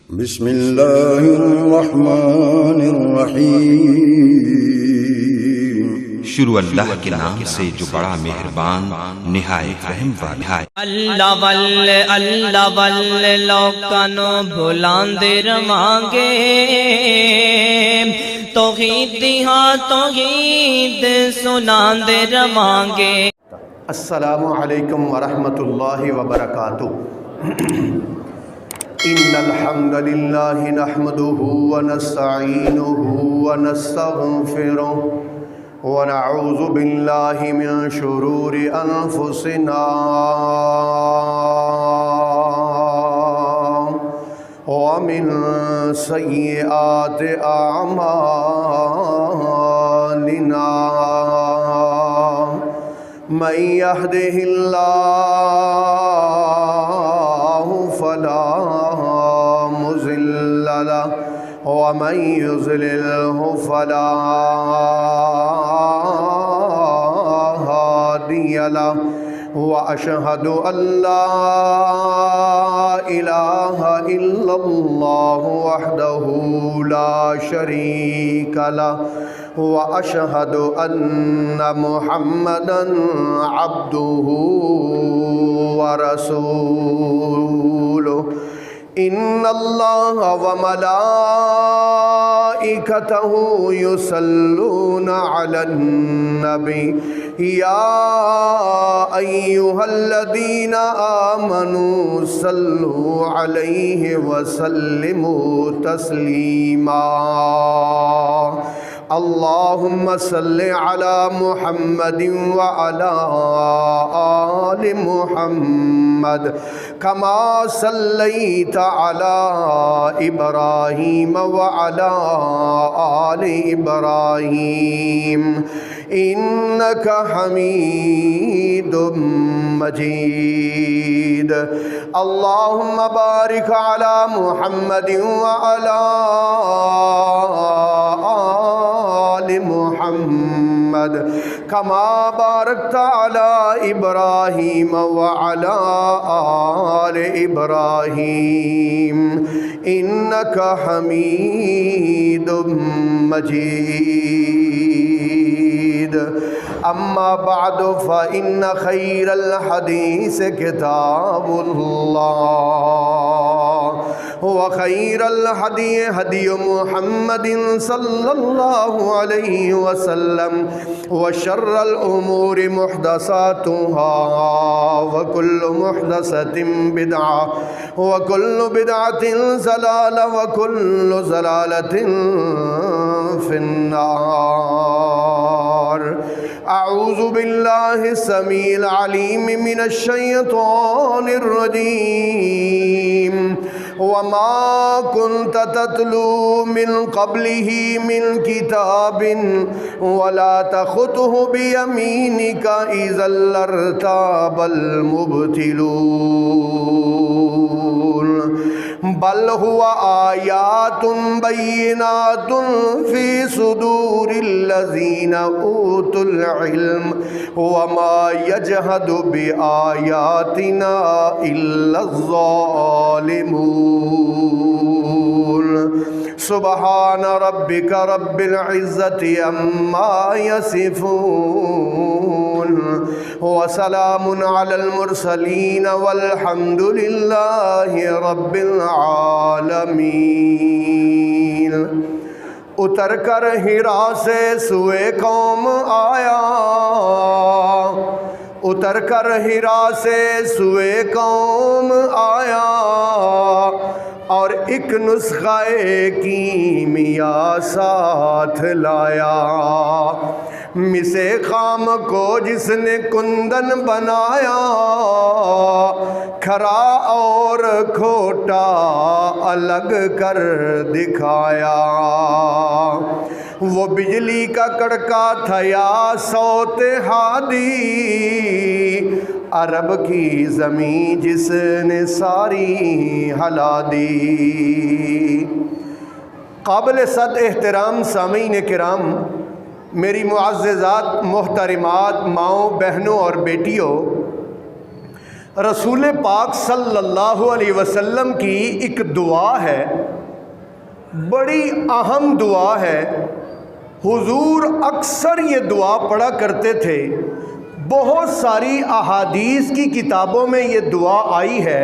بسم اللہ الرحمن الرحیم۔ شروع اللہ کے نام سے جو بڑا مہربان نہایت رحم والا ہے۔ اللہ واللہ لوکانو بھلاندے رواں گے، توحید دی ہاں توحید سناندے رواں گے۔ السلام علیکم ورحمۃ اللہ وبرکاتہ۔ ان الحمد للہ نحمده ونستعینه ونستغفره ونعوذ باللہ من شرور انفسنا ومن سیئات اعمالنا، من يهده الله فلا مضل له ومن يضلله فلا هادي له، وأشهد أن لا إله إلا الله وحده لا شريك له، وأشهد أن محمدًا عبده ورسوله۔ إن الله وملائكته يصلون على النبي، يا أيها الذين آمنوا صلوا عليه وسلموا تسليما۔ اللهم صل على محمد وعلى آل محمد كما صليت على إبراهيم وعلى آل إبراهيم إنك حميد مجيد۔ اللهم بارك على محمد وعلى آل محمد كما باركت على إبراهيم وعلى آل إبراهيم إنك حميد مجيد۔ أما بعد فإن خير الحديث كتاب الله، وخير الهدي هدي محمد صلى الله عليه وسلم، وشر الأمور محدثاتها، وكل محدثة بدعة، وكل بدعة ضلالة، وكل ضلالة في النار۔ اعوذ باللہ السمیع العلیم من الشیطان الرجیم۔ وما كنت تتلو من قبله من كتاب ولا تخطه بيمينك إذا لارتاب المبطلون، بل هو آیات بینات فی صدور الذین اوتوا العلم وما یجحد بآیاتنا الا الظالمون۔ سبحان ربک رب العزة عما یصفون، وسلام علی المرسلین والحمد للہ رب العالمین۔ اتر کر ہرا سے سوئے قوم آیا، اتر کر ہرا سے سوئے قوم آیا، اور ایک نسخہ کیمیا ساتھ لایا۔ مسے خام کو جس نے کندن بنایا، کھرا اور کھوٹا الگ کر دکھایا۔ وہ بجلی کا کڑکا تھا یا صوت ہادی، عرب کی زمین جس نے ساری ہلا دی۔ قابل صد احترام سامعین کرام، میری معززات محترمات ماؤں بہنوں اور بیٹیوں، رسول پاک صلی اللہ علیہ وسلم کی ایک دعا ہے، بڑی اہم دعا ہے۔ حضور اکثر یہ دعا پڑھا کرتے تھے، بہت ساری احادیث کی کتابوں میں یہ دعا آئی ہے۔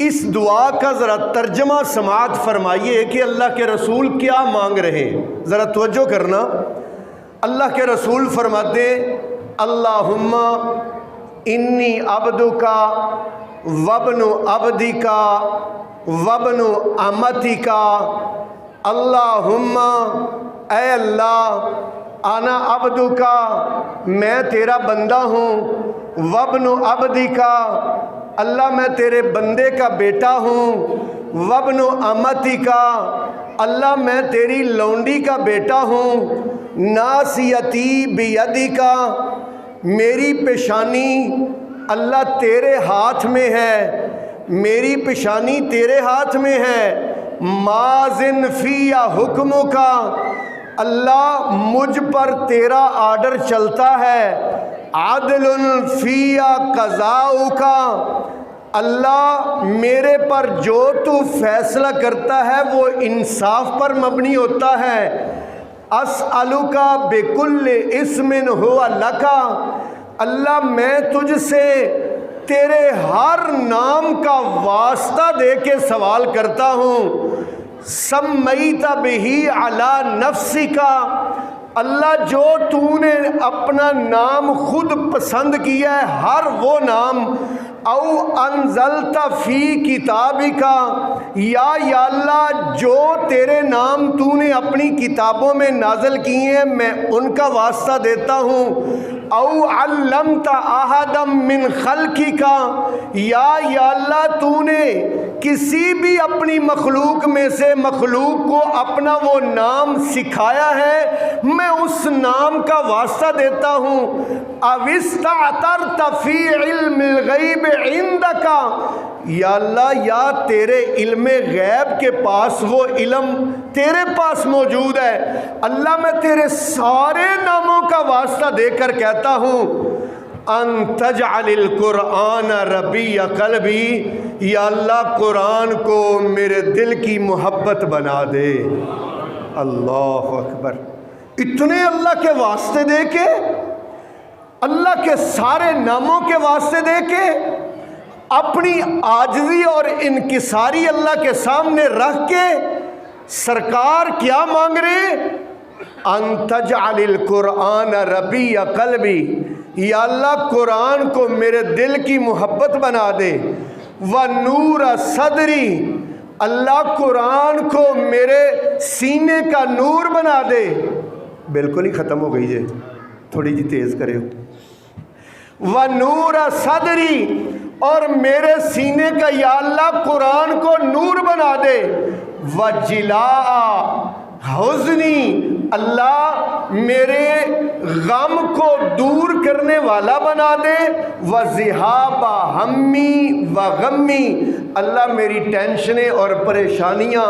اس دعا کا ذرا ترجمہ سماعت فرمائیے کہ اللہ کے رسول کیا مانگ رہے ہیں، ذرا توجہ کرنا۔ اللہ کے رسول فرماتے ہیں اللہم انی عبدکا وابن عبدکا وابن امتکا، اللہم اے اللہ انا عبدکا میں تیرا بندہ ہوں، وابن عبدکا اللہ میں تیرے بندے کا بیٹا ہوں، وابن امتکا اللہ میں تیری لونڈی کا بیٹا ہوں، ناصیتی بیدکا میری پیشانی اللہ تیرے ہاتھ میں ہے، میری پیشانی تیرے ہاتھ میں ہے، ماضٍ فی حکم کا اللہ مجھ پر تیرا آرڈر چلتا ہے، عدل فی قضاء کا اللہ میرے پر جو تو فیصلہ کرتا ہے وہ انصاف پر مبنی ہوتا ہے، اسألک بکل اسم ہو لکا اللہ میں تجھ سے تیرے ہر نام کا واسطہ دے کے سوال کرتا ہوں، سمیت بہی علی نفسک اللہ جو تو نے اپنا نام خود پسند کیا ہے، ہر وہ نام، او انزلت فی کتابک یا اللہ جو تیرے نام تو نے اپنی کتابوں میں نازل کیے ہیں میں ان کا واسطہ دیتا ہوں، او علمت احدا من خلقک یا اللہ تو نے کسی بھی اپنی مخلوق میں سے مخلوق کو اپنا وہ نام سکھایا ہے میں اس نام کا واسطہ دیتا ہوں، او استعترت فی علم الغیب عندک یا اللہ یا تیرے علم غیب کے پاس وہ علم تیرے پاس موجود ہے، اللہ میں تیرے سارے ناموں کا واسطہ دے کر کہتا ہوں ان تجعل القرآن ربیع قلبی یا اللہ قرآن کو میرے دل کی محبت بنا دے۔ اللہ اکبر، اتنے اللہ کے واسطے دے کے، اللہ کے سارے ناموں کے واسطے دے کے، اپنی عاجزی اور انکساری اللہ کے سامنے رکھ کے سرکار کیا مانگ رہے؟ ان تجعل القرآن ربیع قلبی یا اللہ قرآن کو میرے دل کی محبت بنا دے، ونور صدری اللہ قرآن کو میرے سینے کا نور بنا دے۔ بالکل ہی ختم ہو گئی جی، تھوڑی جی تیز کرے، ونور صدری اور میرے سینے کا یا اللہ قرآن کو نور بنا دے، وجلاء حزنی اللہ میرے غم کو دور کرنے والا بنا دے، وذہاب ہمی وغمی اللہ میری ٹینشنیں اور پریشانیاں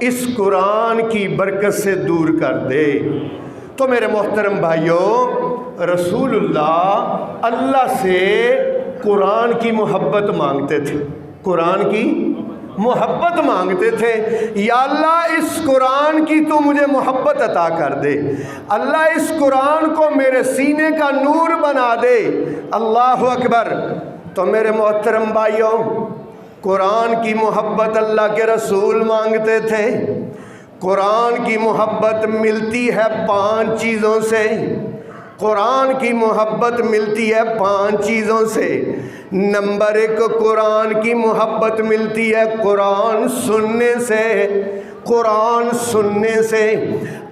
اس قرآن کی برکت سے دور کر دے۔ تو میرے محترم بھائیوں، رسول اللہ سے قرآن کی محبت مانگتے تھے، قرآن کی محبت مانگتے تھے، یا اللہ اس قرآن کی تو مجھے محبت عطا کر دے، اللہ اس قرآن کو میرے سینے کا نور بنا دے۔ اللہ اکبر۔ تو میرے محترم بھائیوں، قرآن کی محبت اللہ کے رسول مانگتے تھے۔ قرآن کی محبت ملتی ہے 5 چیزوں سے، قرآن کی محبت ملتی ہے 5 چیزوں سے۔ نمبر 1 قرآن کی محبت ملتی ہے قرآن سننے سے، قرآن سننے سے۔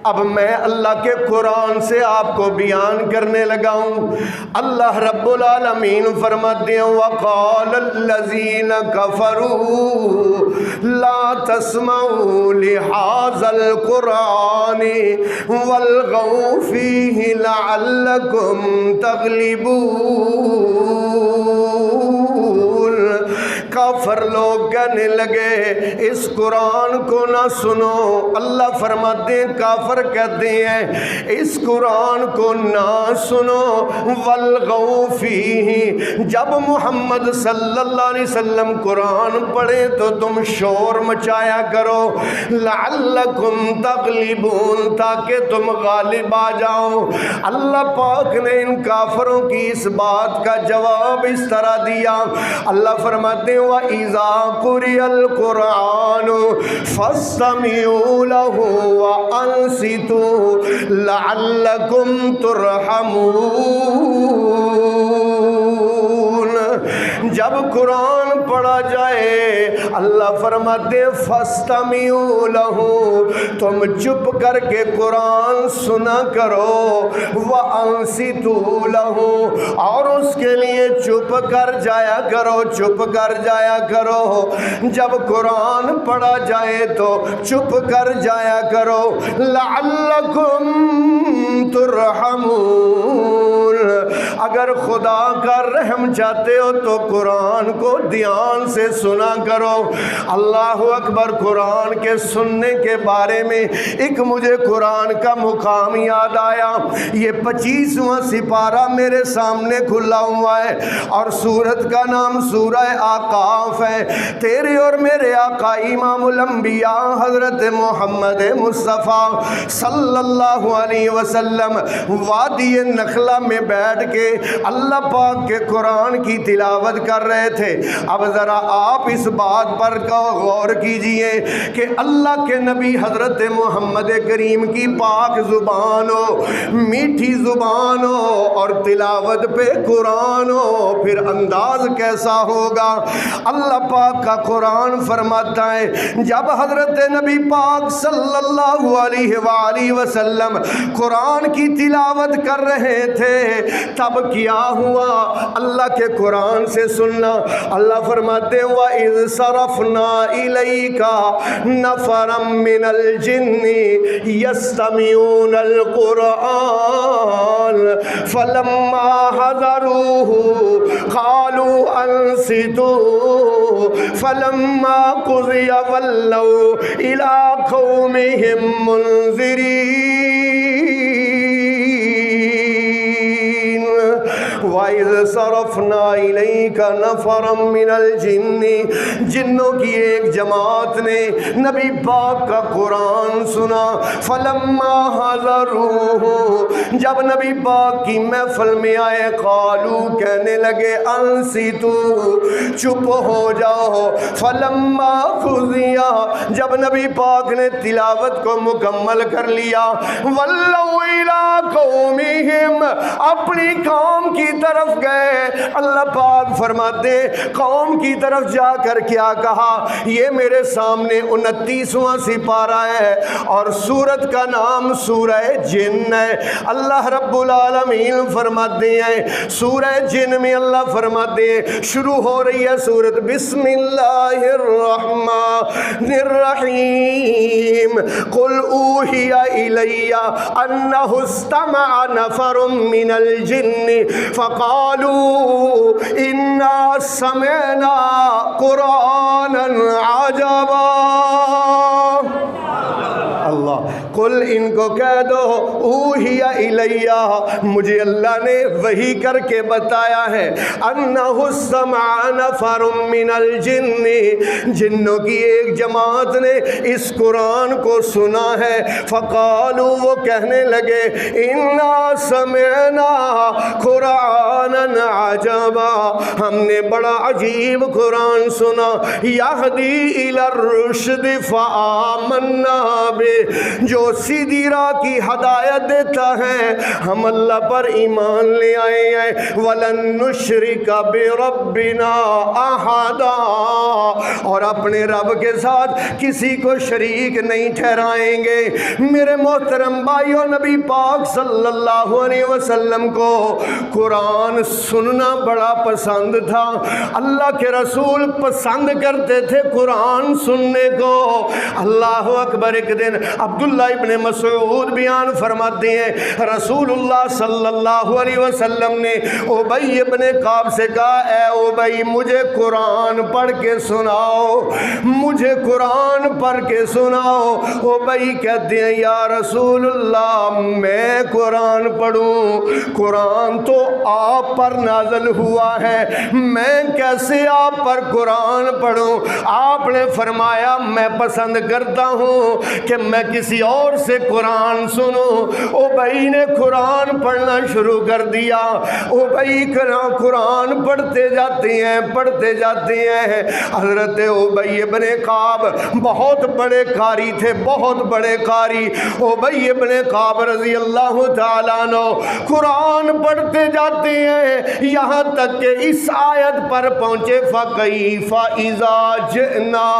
اب میں اللہ کے قرآن سے آپ کو بیان کرنے لگا ہوں۔ اللہ رب العالمین فرماتے ہیں وَقَالَ الَّذِينَ كَفَرُوا لَا تَسْمَعُوا لِهَذَا الْقُرْآنِ وَالْغَوْا فِيهِ لَعَلَّكُمْ تَغْلِبُونَ۔ کافر لوگ کہنے لگے اس قرآن کو نہ سنو. اللہ فرماتے ہیں کافر کہتے ہیں اس قرآن کو نہ سنو. والغوا فیہ، جب محمد صلی اللہ علیہ وسلم قرآن پڑھے تو تم شور مچایا کرو. لعلکم تغلبون، تاکہ تم غالب آ جاؤ. اللہ پاک نے ان کافروں کی اس بات کا جواب اس طرح دیا. اللہ فرماتے ہیں وَإِذَا قُرِئَ الْقُرْآنُ فَاسْتَمِعُوا لَهُ وَأَنصِتُوا لَعَلَّكُمْ تُرْحَمُونَ. جب قرآن پڑھا جائے اللہ فرماتے ہیں فَاسْتَمِعُوا لَهُ، تم چپ کر کے قرآن سنا کرو. وَأَنصِتُوا لَهُ، اور اس کے لیے چپ کر جایا کرو، چپ کر جایا کرو. جب قرآن پڑھا جائے تو چپ کر جایا کرو. لَعَلَّكُمْ تُرْحَمُونَ، اگر خدا کا رحم چاہتے ہو تو قرآن کو دھیان سے سنا کرو. اللہ اکبر. قرآن کے سننے کے بارے میں ایک مجھے قرآن کا مقام یاد آیا. یہ 25واں سپارہ میرے سامنے کھلا ہوا ہے اور سورت کا نام سورہ آقاف ہے. تیرے اور میرے آقا امام الانبیاء حضرت محمد مصطفیٰ صلی اللہ علیہ وسلم وادی نخلہ میں بیٹھ کے اللہ پاک کے قرآن کی تلاوت کر رہے تھے. اب ذرا آپ اس بات پر غور کیجئے کہ اللہ کے نبی حضرت محمد کریم کی پاک زبان ہو، میٹھی زبان ہو اور تلاوت پہ قرآن ہو، پھر انداز کیسا ہوگا. اللہ پاک کا قرآن فرماتا ہے جب حضرت نبی پاک صلی اللہ علیہ وآلہ وسلم قرآن کی تلاوت کر رہے تھے تب کیا ہوا. اللہ کے قرآن سے سننا. اللہ فرماتے ہیں وَإِذْ صَرَفْنَا إِلَيْكَ نَفَرًا مِّنَ الْجِنِّ يَسْتَمِعُونَ الْقُرْآنَ فَلَمَّا حَضَرُوهُ قَالُوا أَنصِتُوا فَلَمَّا قُضِيَ وَلَّوْا إِلَىٰ قَوْمِهِمْ مُنذِرِينَ. وَإِذْ صَرَفْنَا إِلَيْكَ نَفَرًا مِّنَ الْجِنِّ، جنوں کی ایک جماعت نے نبی پاک کا قرآن سنا. فَلَمَّا حَضَرُوهُ، جب نبی پاک کی محفل میں آئے قالوا، کہنے لگے انصتوا، چپ ہو جاؤ. فَلَمَّا قُضِيَ، جب نبی پاک نے تلاوت کو مکمل کر لیا وَلَّوْا إِلَىٰ قَوْمِهِمْ، اپنی قوم کی طرف گئے. اللہ پاک فرماتے قوم کی طرف جا کر کیا کہا. یہ میرے سامنے 29واں سپارہ ہے اور سورت کا نام سورہ جن ہے. اللہ رب العالمین فرماتے ہیں سورہ جن میں اللہ فرماتے ہیں شروع ہو رہی ہے سورت بسم اللہ الرحمن الرحیم. قل اوحی الی انہ استمع نفر من الجن فقالوا انا سمعنا قرآنا عجبا. اللہ قل، ان کو کہہ دو اوحی الیہ، مجھے اللہ نے وحی کر کے بتایا ہے انہ سمع نفر من الجن، جنوں کی ایک جماعت نے اس قرآن کو سنا ہے. فقالوا، وہ کہنے لگے انا سمعنا قرآنا عجبا، ہم نے بڑا عجیب قرآن سنا. یہدی الی الرشد فآمنا بہ، جو سیدھی راہ کی ہدایت دیتا ہے ہم اللہ پر ایمان لے آئے ہیں. وَلَن نُشْرِكَ بِرَبِّنَا أَحَدًا، اور اپنے رب کے ساتھ کسی کو شریک نہیں ٹھہرائیں گے. میرے محترم بھائیو، نبی پاک صلی اللہ علیہ وسلم کو قرآن سننا بڑا پسند تھا. اللہ کے رسول پسند کرتے تھے قرآن سننے کو. اللہ اکبر. ایک دن عبداللہ ابن مسعود بیان فرماتے ہیں رسول اللہ صلی اللہ علیہ وسلم نے ابی ابن کعب سے کہا اے ابی مجھے قرآن پڑھ کے سناؤ، مجھے قرآن پڑھ کے سناؤ۔ ابی کہتے ہیں یا رسول اللہ میں قرآن پڑھوں؟ قرآن تو آپ پر نازل ہوا ہے، میں کیسے آپ پر قرآن پڑھوں؟ آپ نے فرمایا میں پسند کرتا ہوں کہ میں کسی اور سے قرآن سنوں۔ ابی نے قرآن پڑھنا شروع کر دیا۔ ابی قرآن پڑھتے جاتے ہیں، پڑھتے جاتے ہیں۔ حضرت ابی ابن کعب بہت بڑے قاری تھے، بہت بڑے قاری۔ ابی ابن کعب رضی اللہ تعالیٰ عنہ قرآن پڑھتے جاتے ہیں یہاں تک کہ اس آیت پر پہنچے فَكَيْفَ إِذَا جِئْنَا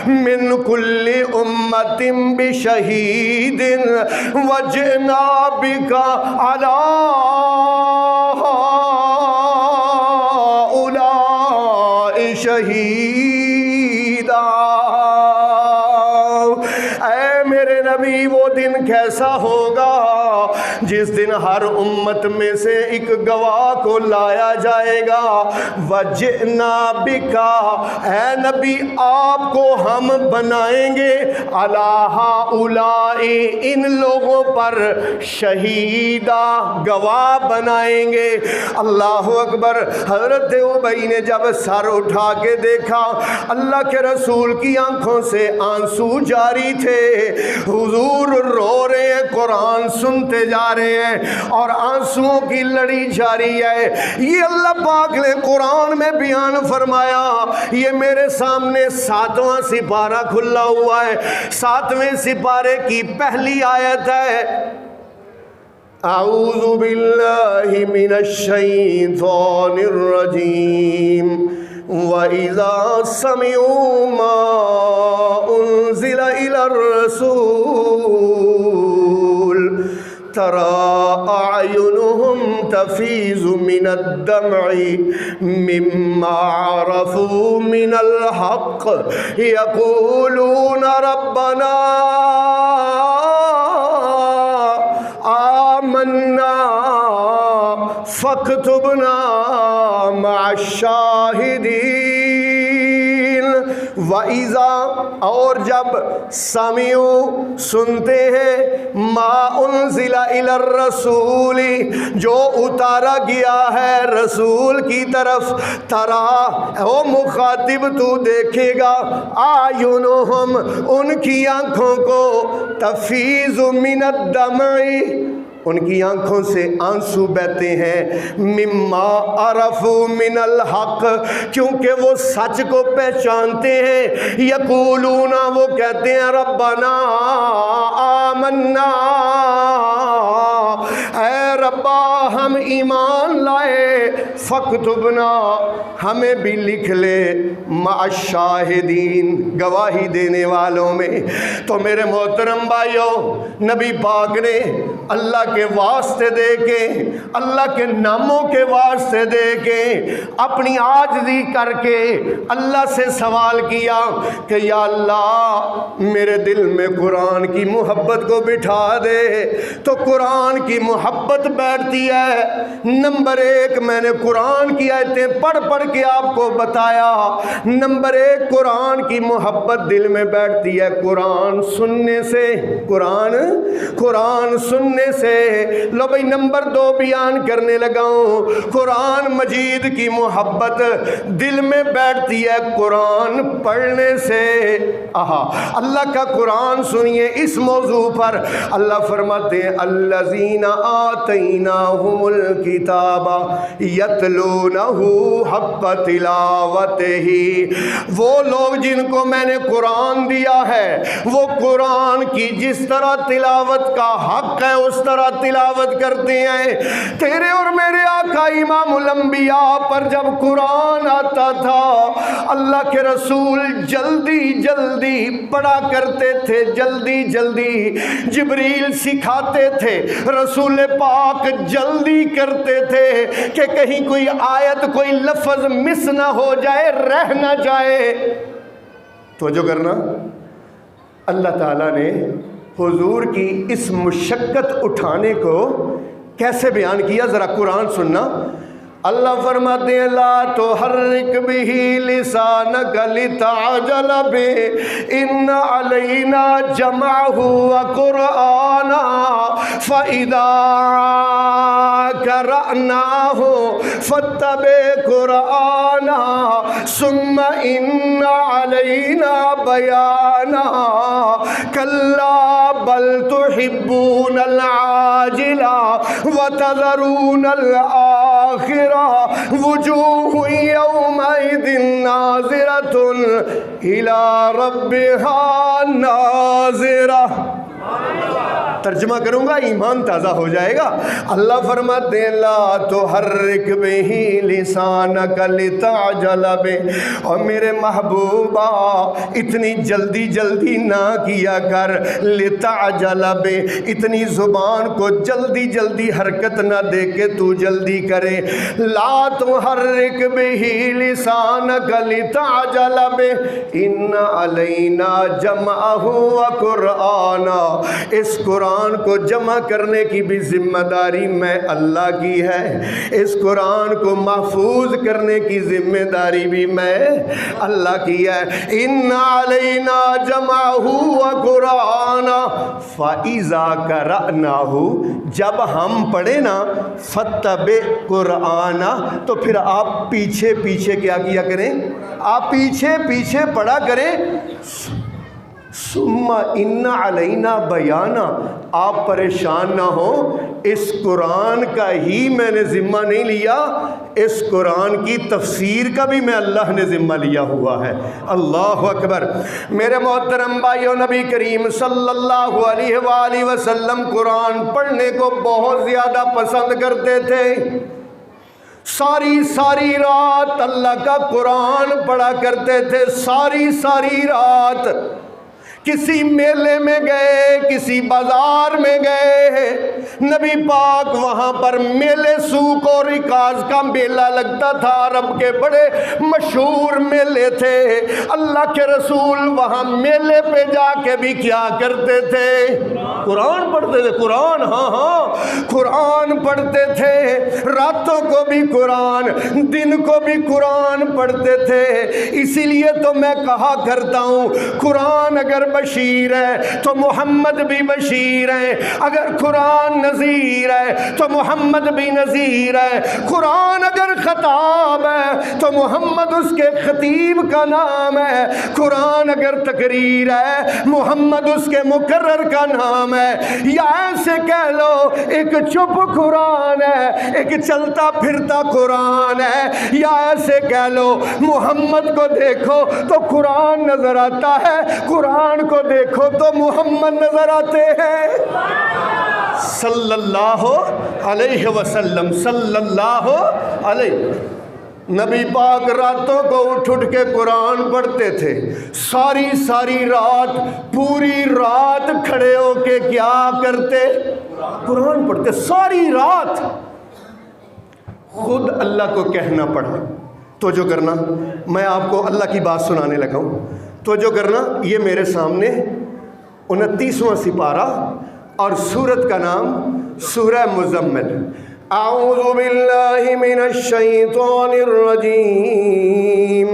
مِنْ كُلِّ أُمَّةٍ بِشَهِيدٍ وَجِئْنَا بِكَ عَلَىٰ هَؤُلَاءِ شَهِيدًا۔ اے میرے نبی وہ دن کیسا ہوگا جس دن ہر امت میں سے ایک گواہ کو لایا جائے گا۔ وَجِئْنَا بِكَ اے نبی آپ کو ہم بنائیں گے عَلَىٰ هَؤُلَاءِ ان لوگوں پر شہیدہ گواہ بنائیں گے۔ اللہ اکبر۔ حضرت ابی نے جب سر اٹھا کے دیکھا اللہ کے رسول کی آنکھوں سے آنسو جاری تھے، حضور رو رہے ہیں، قرآن سنتے جا رہے ہیں اور آنسوؤں کی لڑی جاری ہے۔ یہ اللہ پاک نے قرآن میں بیان فرمایا۔ یہ میرے سامنے 7واں سپارہ کھلا ہوا ہے، 7ویں سپارے کی پہلی آیت ہے اعوذ باللہ من الشیطان الرجیم وَإِذَا سَمِعُوا مَا أُنزِلَ إِلَى الرَّسُولِ تَرَىٰ أَعْيُنُهُمْ تَفِيضُ مِنَ الدَّمْعِ مِمَّا عَرَفُوا مِنَ الْحَقِّ يَقُولُونَ رَبَّنَا آمَنَّا فَاكْتُبْنَا مَعَ الشَّاهِدِينَ۔ وَإِذَا اور جب سَمِعُوا سنتے ہیں مَا أُنزِلَ إِلَى الرَّسُولِ جو اتارا گیا ہے رسول کی طرف، ترا او مخاطب تو دیکھے گا آیونہم ان کی آنکھوں کو تفیض من الدمع ان کی آنکھوں سے آنسو بہتے ہیں، مما عرفوا من الحق کیونکہ وہ سچ کو پہچانتے ہیں، یقولون وہ کہتے ہیں ربنا آمنا اے ربا ہم ایمان لائے، فاکتبنا ہمیں بھی لکھ لے مع الشاہدین گواہی دینے والوں میں۔ تو میرے محترم بھائیو نبی پاک نے اللہ کے واسطے دے کے، اللہ کے ناموں کے واسطے دے کے، اپنی عاجزی کر کے اللہ سے سوال کیا کہ یا اللہ میرے دل میں قرآن کی محبت کو بٹھا دے۔ تو قرآن کی محبت بیٹھتی ہے۔ نمبر 1 میں نے قرآن کی آیتیں پڑھ پڑھ کے آپ کو بتایا۔ نمبر 1 قرآن کی محبت دل میں بیٹھتی ہے قرآن سننے سے، قرآن سننے سے۔ لو بھائی نمبر 2 بیان کرنے لگا ہوں، قرآن مجید کی محبت دل میں بیٹھتی ہے قرآن پڑھنے سے۔ اللہ کا قرآن سنیے۔ اس موضوع پر اللہ فرماتے ہیں الذین آتیناہم الکتاب یتلونہ حق تلاوتہ، وہ لوگ جن کو میں نے قرآن دیا ہے وہ قرآن کی جس طرح تلاوت کا حق ہے اس طرح تلاوت کرتے ہیں۔ تیرے اور میرے آقا امام الانبیاء پر جب قرآن آتا تھا اللہ کے رسول جلدی جلدی پڑھا کرتے تھے، جلدی جلدی جبریل سکھاتے تھے، رسول پاک جلدی کرتے تھے کہ کہیں کوئی آیت کوئی لفظ مس نہ ہو جائے، رہ نہ جائے۔ توجہ کرنا، اللہ تعالیٰ نے حضور کی اس مشقت اٹھانے کو کیسے بیان کیا، ذرا قرآن سننا۔ اللہ فرماتے ہیں لا تحرک بہ لسانک لتعجل بہ ان علینا جمعہ وقرآنا فاذا قرأناہ فاتبع قرآنا ثم ان علینا بیانا کلا بل تحبون العاجلہ وتذرون الآخرہ وجوہ یومئذ ناظرۃ الی ربہا ناظرہ۔ ترجمہ کروں گا ایمان تازہ ہو جائے گا۔ اللہ فرماتے ہیں لا تحرک بہ لسانک لتعجل بہ، اور میرے محبوبہ اتنی جلدی جلدی نہ کیا کر، لتعجل بہ، اتنی زبان کو جلدی جلدی حرکت نہ دے کے تو جلدی کرے۔ لا تحرک بہ لسانک لتعجل بہ ان علینا جمعہ وقرآنا، اس قرآن کو جمع کرنے کی بھی ذمہ داری میں اللہ کی ہے، اس قرآن کو محفوظ کرنے کی ذمہ داری بھی میں اللہ کی ہے۔ ان علینا جمعہ وقرآنا فاذا قرأناہ، جب ہم پڑھیں نا فاتبع قرآنا، تو پھر آپ پیچھے پیچھے کیا کیا کریں، آپ پیچھے پیچھے پڑھا کریں۔ ثم ان علینا بیانا، آپ پریشان نہ ہو، اس قرآن کا ہی میں نے ذمہ نہیں لیا، اس قرآن کی تفسیر کا بھی میں اللہ نے ذمہ لیا ہوا ہے۔ اللہ اکبر۔ میرے محترم بھائیو، نبی کریم صلی اللہ علیہ وآلہ وسلم قرآن پڑھنے کو بہت زیادہ پسند کرتے تھے۔ ساری رات اللہ کا قرآن پڑھا کرتے تھے، ساری رات۔ کسی میلے میں گئے، کسی بازار میں گئے، نبی پاک وہاں پر میلے سوق اور رکاز کا میلہ لگتا تھا، عرب کے بڑے مشہور میلے تھے۔ اللہ کے رسول وہاں میلے پہ جا کے بھی کیا کرتے تھے، قرآن پڑھتے تھے۔ قرآن، ہاں قرآن پڑھتے تھے، راتوں کو بھی قرآن، دن کو بھی قرآن پڑھتے تھے۔ اسی لیے تو میں کہا کرتا ہوں قرآن اگر بشیر ہے تو محمد بھی بشیر ہے، اگر قرآن نذیر ہے تو محمد بھی نذیر ہے، قرآن اگر خطاب ہے تو محمد اس کے خطیب کا نام ہے، قرآن اگر تقریر ہے محمد اس کے مقرر کا نام ہے۔ یا ایسے کہہ لو ایک چپ قرآن ہے، ایک چلتا پھرتا قرآن ہے، یا ایسے کہہ لو محمد کو دیکھو تو قرآن نظر آتا ہے، قرآن کو دیکھو تو محمد نظر آتے ہیں صلی اللہ علیہ وسلم، صلی اللہ علیہ۔ نبی پاک راتوں کو اٹھ کے قرآن پڑھتے تھے، ساری رات، پوری رات کھڑے ہو کے کیا کرتے، قرآن پڑھتے ساری رات۔ خود اللہ کو کہنا پڑا، تو جو کرنا، میں آپ کو اللہ کی بات سنانے لگا ہوں، تو جو کرنا، یہ میرے سامنے 29واں سپارہ اور سورت کا نام سورہ مزمل۔ اعوذ باللہ من الشیطان الرجیم،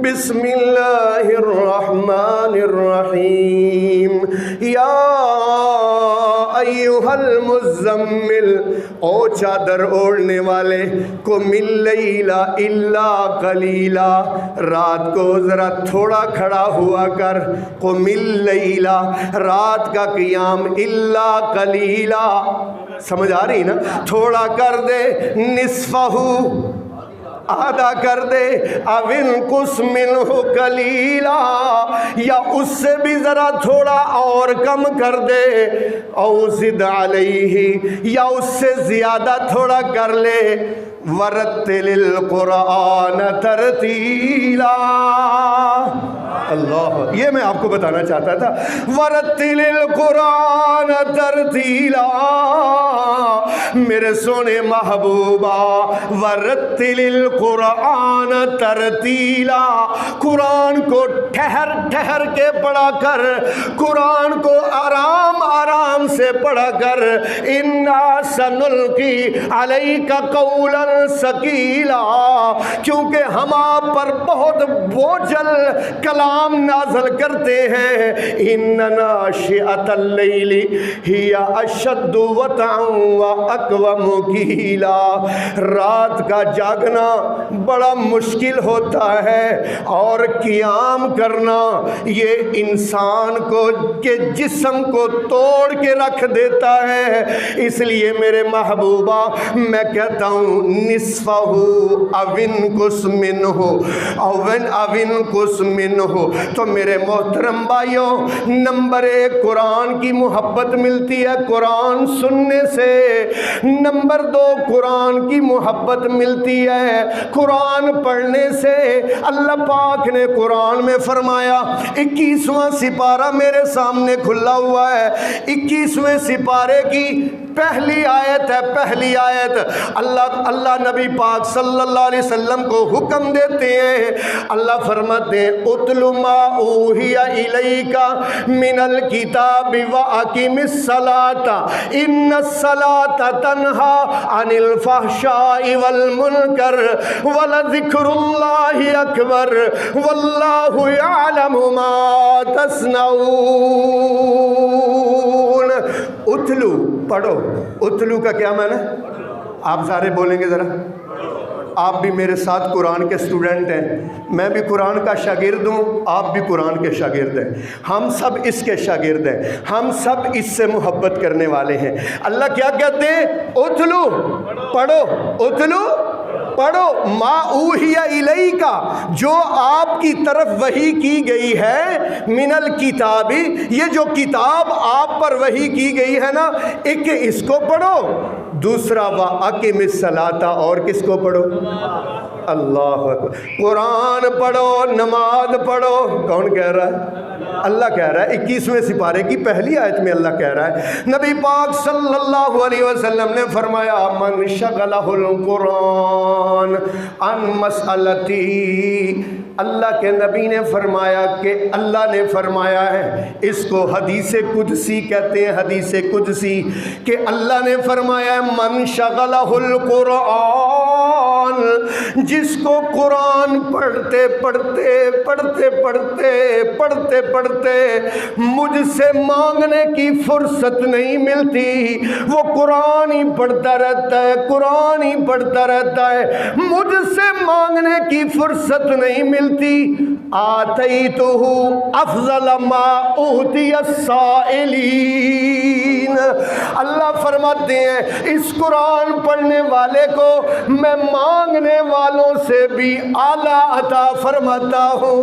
بسم اللہ الرحمن الرحیم۔ یا ایھا المزمل، او چادر اوڑھنے والے، قم اللیل الا قلیلا، رات کو ذرا تھوڑا کھڑا ہوا کر، قم اللیل، رات کا قیام، الا قلیلا، سمجھ آ رہی نا، تھوڑا کر دے، نصفہ، آدھا کر دے، او انقص منہ قلیلا، یا اس سے بھی ذرا تھوڑا اور کم کر دے، او زد علیہ، یا اس سے زیادہ تھوڑا کر لے، ورتل القرآن ترتیلا۔ اللہ، یہ میں آپ کو بتانا چاہتا تھا. ورتل القرآن ترتیلا، میرے سونے محبوبہ، ورتل القرآن ترتیلا، قرآن کو ٹھہر ٹھہر کے پڑھا کر، قرآن کو آرام آرام سے پڑھا کر. انا سنلقی علیک قولا ثقیلا، کیونکہ ہم آپ پر بہت بوجھل کلام نازل کرتے ہیں. ان ناشئۃ اللیل ہی اشد وطئا واقوم قیلا، رات کا جاگنا بڑا مشکل ہوتا ہے اور قیام کرنا یہ انسان کو کے جسم کو توڑ کے رکھ دیتا ہے. اس لیے میرے محبوبہ میں کہتا ہوں نصفہ اوین کس منہ اوین کس منہ. تو میرے محترم بھائیوں، نمبر 1 قرآن کی محبت ملتی ہے قرآن سننے سے. نمبر 2 قرآن کی محبت ملتی ہے قرآن پڑھنے سے. اللہ پاک نے قرآن میں فرمایا، 21واں سپارہ میرے سامنے کھلا ہوا ہے، 21ویں سپارے کی پہلی آیت ہے. پہلی آیت اللہ نبی پاک صلی اللہ علیہ وسلم کو حکم دیتے ہیں. اللہ فرماتے ہیں اتل ما اوحی الیک من الکتاب واقم الصلاۃ ان الصلاۃ تنہی عن الفحشاء والمنکر ولذکر اللہ اکبر واللہ یعلم ما تصنعون. اتلو پڑھو. اتلو کا کیا معنی ہے؟ آپ سارے بولیں گے ذرا. آپ بھی میرے ساتھ قرآن کے اسٹوڈنٹ ہیں، میں بھی قرآن کا شاگرد ہوں، آپ بھی قرآن کے شاگرد ہیں، ہم سب اس کے شاگرد ہیں، ہم سب اس سے محبت کرنے والے ہیں. اللہ کیا کہتے ہیں؟ اتلو پڑھو. اتلو پڑھو ما اوحی الیک، جو آپ کی طرف وحی کی گئی ہے، من الکتاب، یہ جو کتاب آپ پر وحی کی گئی ہے نا، ایک اس کو پڑھو. دوسرا واقم الصلاۃ، اور کس کو پڑھو؟ اللہ اکبر. قرآن پڑھو، نماز پڑھو. کون کہہ رہا ہے؟ اللہ کہہ رہا ہے. 21ویں سپارے کی پہلی آیت میں اللہ کہہ رہا ہے. نبی پاک صلی اللہ علیہ وسلم نے فرمایا من شغلہ القرآن عن مسئلتی. اللہ کے نبی نے فرمایا کہ اللہ نے فرمایا ہے، اس کو حدیث قدسی کہتے ہیں. حدیث قدسی کہ اللہ نے فرمایا من شغلہ القرآن، جس کو قرآن پڑھتے پڑھتے پڑھتے پڑھتے پڑھتے پڑھتے مجھ سے مانگنے کی فرصت نہیں ملتی، وہ قرآن ہی پڑھتا رہتا ہے، قرآن ہی پڑھتا رہتا ہے، مجھ سے مانگنے کی فرصت نہیں ملتی. آتیتہ افضل ما اوتی السائلین. اللہ فرماتے ہیں اس قرآن پڑھنے والے کو میں مانگنے والوں سے بھی اعلیٰ عطا فرماتا ہوں.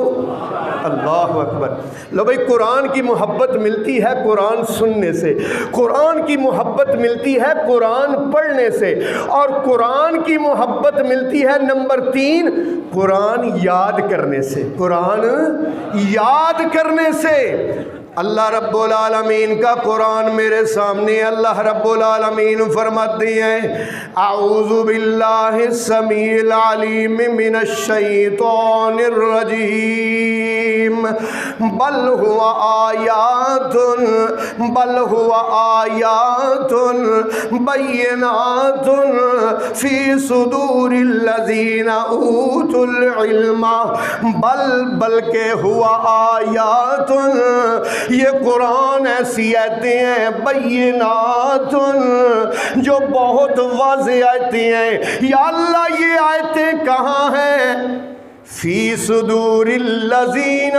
اللہ اکبر. لو بھائی، قرآن کی محبت ملتی ہے قرآن سننے سے، قرآن کی محبت ملتی ہے قرآن پڑھنے سے، اور قرآن کی محبت ملتی ہے نمبر 3 قرآن یاد کرنے سے. قرآن یاد کرنے سے. اللہ رب العالمین کا قرآن میرے سامنے. اللہ رب العالمین فرماتے ہیں اعوذ باللہ السمیع العلیم من الشیطان الرجیم بل هو آیات بینات فی صدور الذین اوتوا العلم. بلکہ ہوا آیات، یہ قرآن ایسی آیتیں ہیں بینات جو بہت واضح آیتیں ہیں. یا اللہ یہ آیتیں کہاں ہیں؟ فی صدور الذین،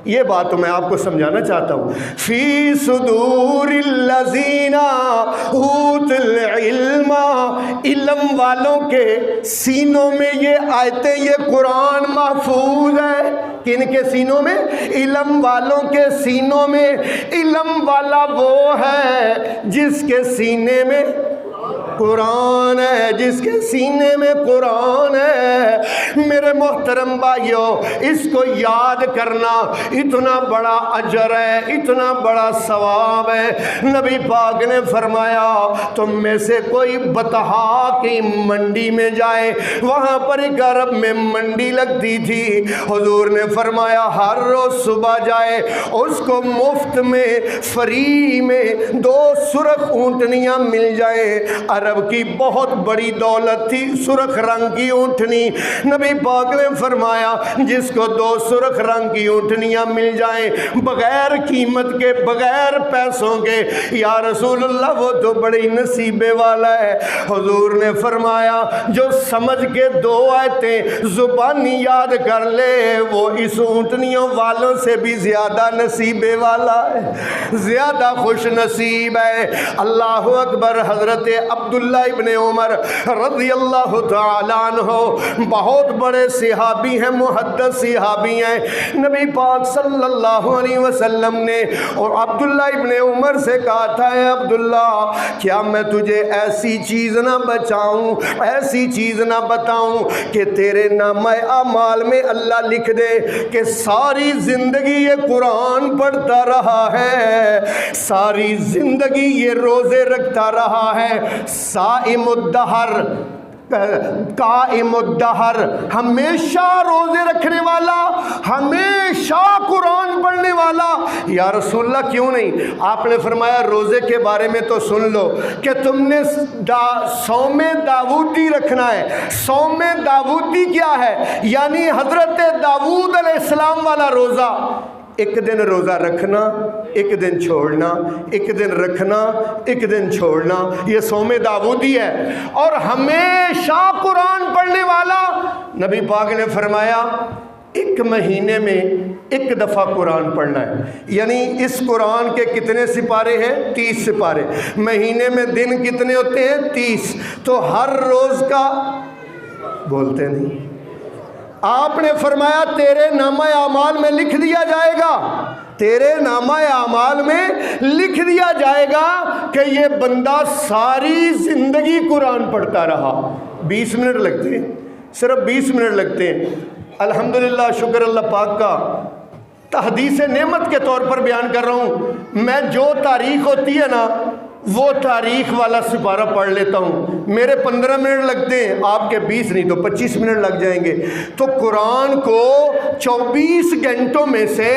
یہ بات تو میں آپ کو سمجھانا چاہتا ہوں. فی صدور الذین اوتوا العلم، علم والوں کے سینوں میں یہ آیتیں، یہ قرآن محفوظ ہے. کن کے سینوں میں؟ علم والوں کے سینوں میں. علم والا وہ ہے جس کے سینے میں قرآن ہے، جس کے سینے میں قرآن ہے، میرے محترم بھائیوں اس کو یاد کرنا اتنا بڑا اجر ہے، اتنا بڑا ثواب ہے۔ نبی پاک نے فرمایا تم میں سے کوئی بطحا کی منڈی میں جائے، وہاں پر ایک عرب میں منڈی لگتی تھی، حضور نے فرمایا ہر روز صبح جائے، اس کو مفت میں فری میں 2 سرخ اونٹنیاں مل جائیں۔ عرب کی بہت بڑی دولت تھی سرخ رنگ کی اونٹنی۔ نبی پاک نے فرمایا جس کو 2 سرخ رنگ کی اونٹنیاں مل جائیں بغیر قیمت کے، بغیر پیسوں کے، یا رسول اللہ وہ تو بڑی نصیبے والا ہے۔ حضور نے فرمایا جو سمجھ کے 2 آیتیں زبانی یاد کر لے وہ اس اونٹنیوں والوں سے بھی زیادہ نصیبے والا ہے، زیادہ خوش نصیب ہے۔ اللہ اکبر۔ حضرت عبداللہ ابن عمر رضی اللہ تعالیٰ عنہ بہت بڑے صحابی ہیں، محدث صحابی ہیں۔ نبی پاک صلی اللہ علیہ وسلم نے اور عبداللہ ابن عمر سے کہا تھا اے عبداللہ کیا میں تجھے ایسی چیز نہ بچاؤں، ایسی چیز نہ بتاؤں کہ تیرے نامہ اعمال میں اللہ لکھ دے کہ ساری زندگی یہ قرآن پڑھتا رہا ہے، ساری زندگی یہ روزے رکھتا رہا ہے، صائم الدہر، قائم الدہر، ہمیشہ روزے رکھنے والا، ہمیشہ قرآن پڑھنے والا۔ یا رسول اللہ کیوں نہیں؟ آپ نے فرمایا روزے کے بارے میں تو سن لو کہ تم نے صوم داودی رکھنا ہے۔ صوم داودی کیا ہے؟ یعنی حضرت داود علیہ السلام والا روزہ، ایک دن روزہ رکھنا، ایک دن چھوڑنا، ایک دن رکھنا، ایک دن چھوڑنا، یہ صوم داودی ہے۔ اور ہمیشہ قرآن پڑھنے والا، نبی پاک نے فرمایا 1 مہینے میں 1 دفعہ قرآن پڑھنا ہے۔ یعنی اس قرآن کے کتنے سپارے ہیں؟ 30 سپارے۔ مہینے میں دن کتنے ہوتے ہیں؟ 30۔ تو ہر روز کا بولتے نہیں، آپ نے فرمایا تیرے نامہ اعمال میں لکھ دیا جائے گا، تیرے نامہ اعمال میں لکھ دیا جائے گا کہ یہ بندہ ساری زندگی قرآن پڑھتا رہا۔ 20 منٹ لگتے ہیں، صرف 20 منٹ لگتے ہیں۔ الحمدللہ، شکر اللہ پاک کا، تحدیث نعمت کے طور پر بیان کر رہا ہوں۔ میں جو تاریخ ہوتی ہے نا وہ تاریخ والا سپارہ پڑھ لیتا ہوں، میرے 15 منٹ لگتے ہیں، آپ کے 20 نہیں تو 25 منٹ لگ جائیں گے۔ تو قرآن کو 24 گھنٹوں میں سے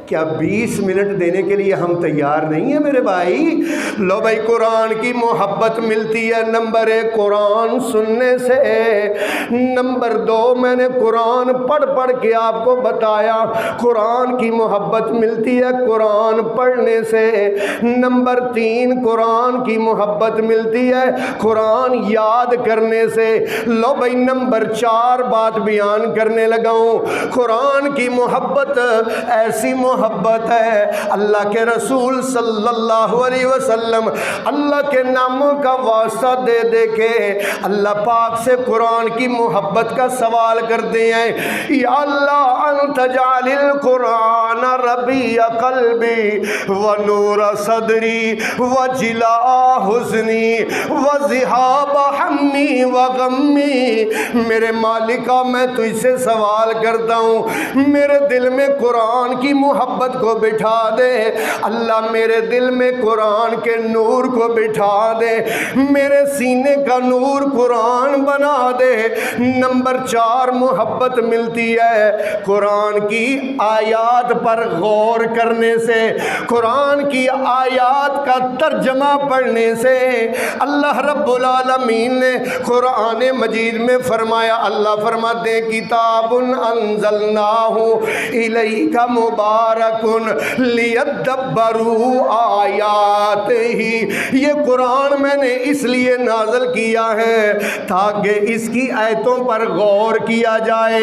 کیا 20 منٹ دینے کے لیے ہم تیار نہیں ہیں میرے بھائی؟ لو بھائی، قرآن کی محبت ملتی ہے نمبر 1 قرآن سننے سے، نمبر 2 میں نے قرآن پڑھ کے آپ کو بتایا قرآن کی محبت ملتی ہے قرآن پڑھنے سے، نمبر 3 قرآن کی محبت ملتی ہے قرآن یاد کرنے سے۔ لو بھائی، نمبر 4 بات بیان کرنے لگا ہوں۔ قرآن کی محبت ایسی محبت ہے، اللہ کے رسول صلی اللہ علیہ وسلم اللہ کے ناموں کا واسطہ دے دے کے اللہ پاک سے قرآن کی محبت کا سوال کرتے ہیں، یا اللہ انت جعل القرآن ربیع قلبی ونور صدری وجلاء حزنی وذہاب ہمی وغمی۔ میرے مالکہ میں تجھ سے سوال کرتا ہوں میرے دل میں قرآن کی محبت کو بٹھا دے، اللہ میرے دل میں قرآن کے نور کو بٹھا دے، میرے سینے کا نور قرآن بنا دے۔ نمبر 4 محبت ملتی ہے قرآن کی آیات پر غور کرنے سے، قرآن کی آیات کا ترجمہ پڑھنے سے۔ اللہ رب العالمین نے قرآن مجید میں فرمایا، اللہ فرماتے ہیں کتاب انزلناہ الیک مبارک لیدبروا آیاتہ، یہ قرآن میں نے اس لیے نازل کیا ہے تاکہ اس کی آیتوں پر غور کیا جائے،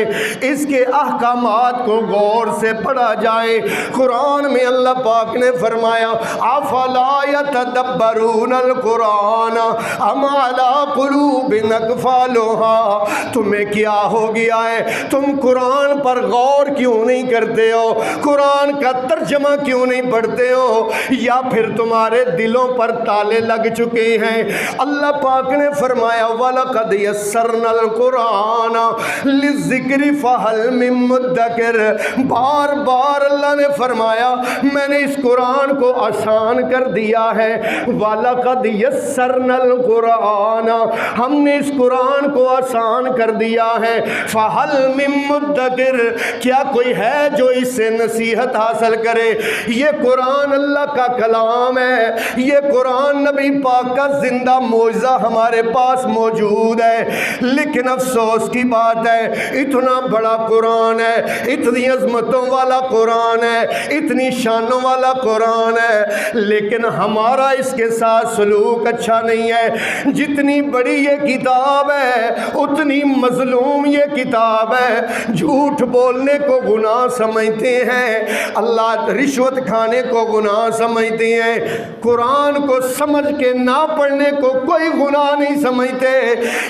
اس کے احکامات کو غور سے پڑھا جائے۔ قرآن میں اللہ پاک نے فرمایا افلا یتدبرون القرآن ام علی قلوب اقفالها، تمہیں کیا ہو گیا ہے؟ تم قرآن پر غور کیوں نہیں کرتے ہو؟ قرآن قرآن کا ترجمہ کیوں نہیں پڑھتے ہو؟ یا پھر تمہارے دلوں پر تالے لگ چکے ہیں؟ اللہ پاک نے فرمایا وَلَقَدْ يَسَّرْنَا الْقُرْآنَ لِلذِّكْرِ فَهَلْ مِن مُدَّكِرٍ۔ بار بار اللہ نے فرمایا میں نے اس قرآن کو آسان کر دیا ہے۔ وَلَقَدْ يَسَّرْنَا الْقُرْآنَ، ہم نے اس قرآن کو آسان کر دیا ہے۔ فَهَلْ مِن مُدَّكِرٍ، کیا کوئی ہے جو اس سے نصیحت حاصل کرے؟ یہ قرآن اللہ کا کلام ہے، یہ قرآن نبی پاک کا زندہ معجزہ ہمارے پاس موجود ہے، لیکن افسوس کی بات ہے اتنا بڑا قرآن ہے، اتنی عظمتوں والا قرآن ہے، اتنی شانوں والا قرآن ہے، لیکن ہمارا اس کے ساتھ سلوک اچھا نہیں ہے۔ جتنی بڑی یہ کتاب ہے اتنی مظلوم یہ کتاب ہے۔ جھوٹ بولنے کو گناہ سمجھتے ہیں، اللہ رشوت کھانے کو گناہ سمجھتے ہیں، قرآن کو سمجھ کے نہ پڑھنے کو کوئی گناہ نہیں سمجھتے۔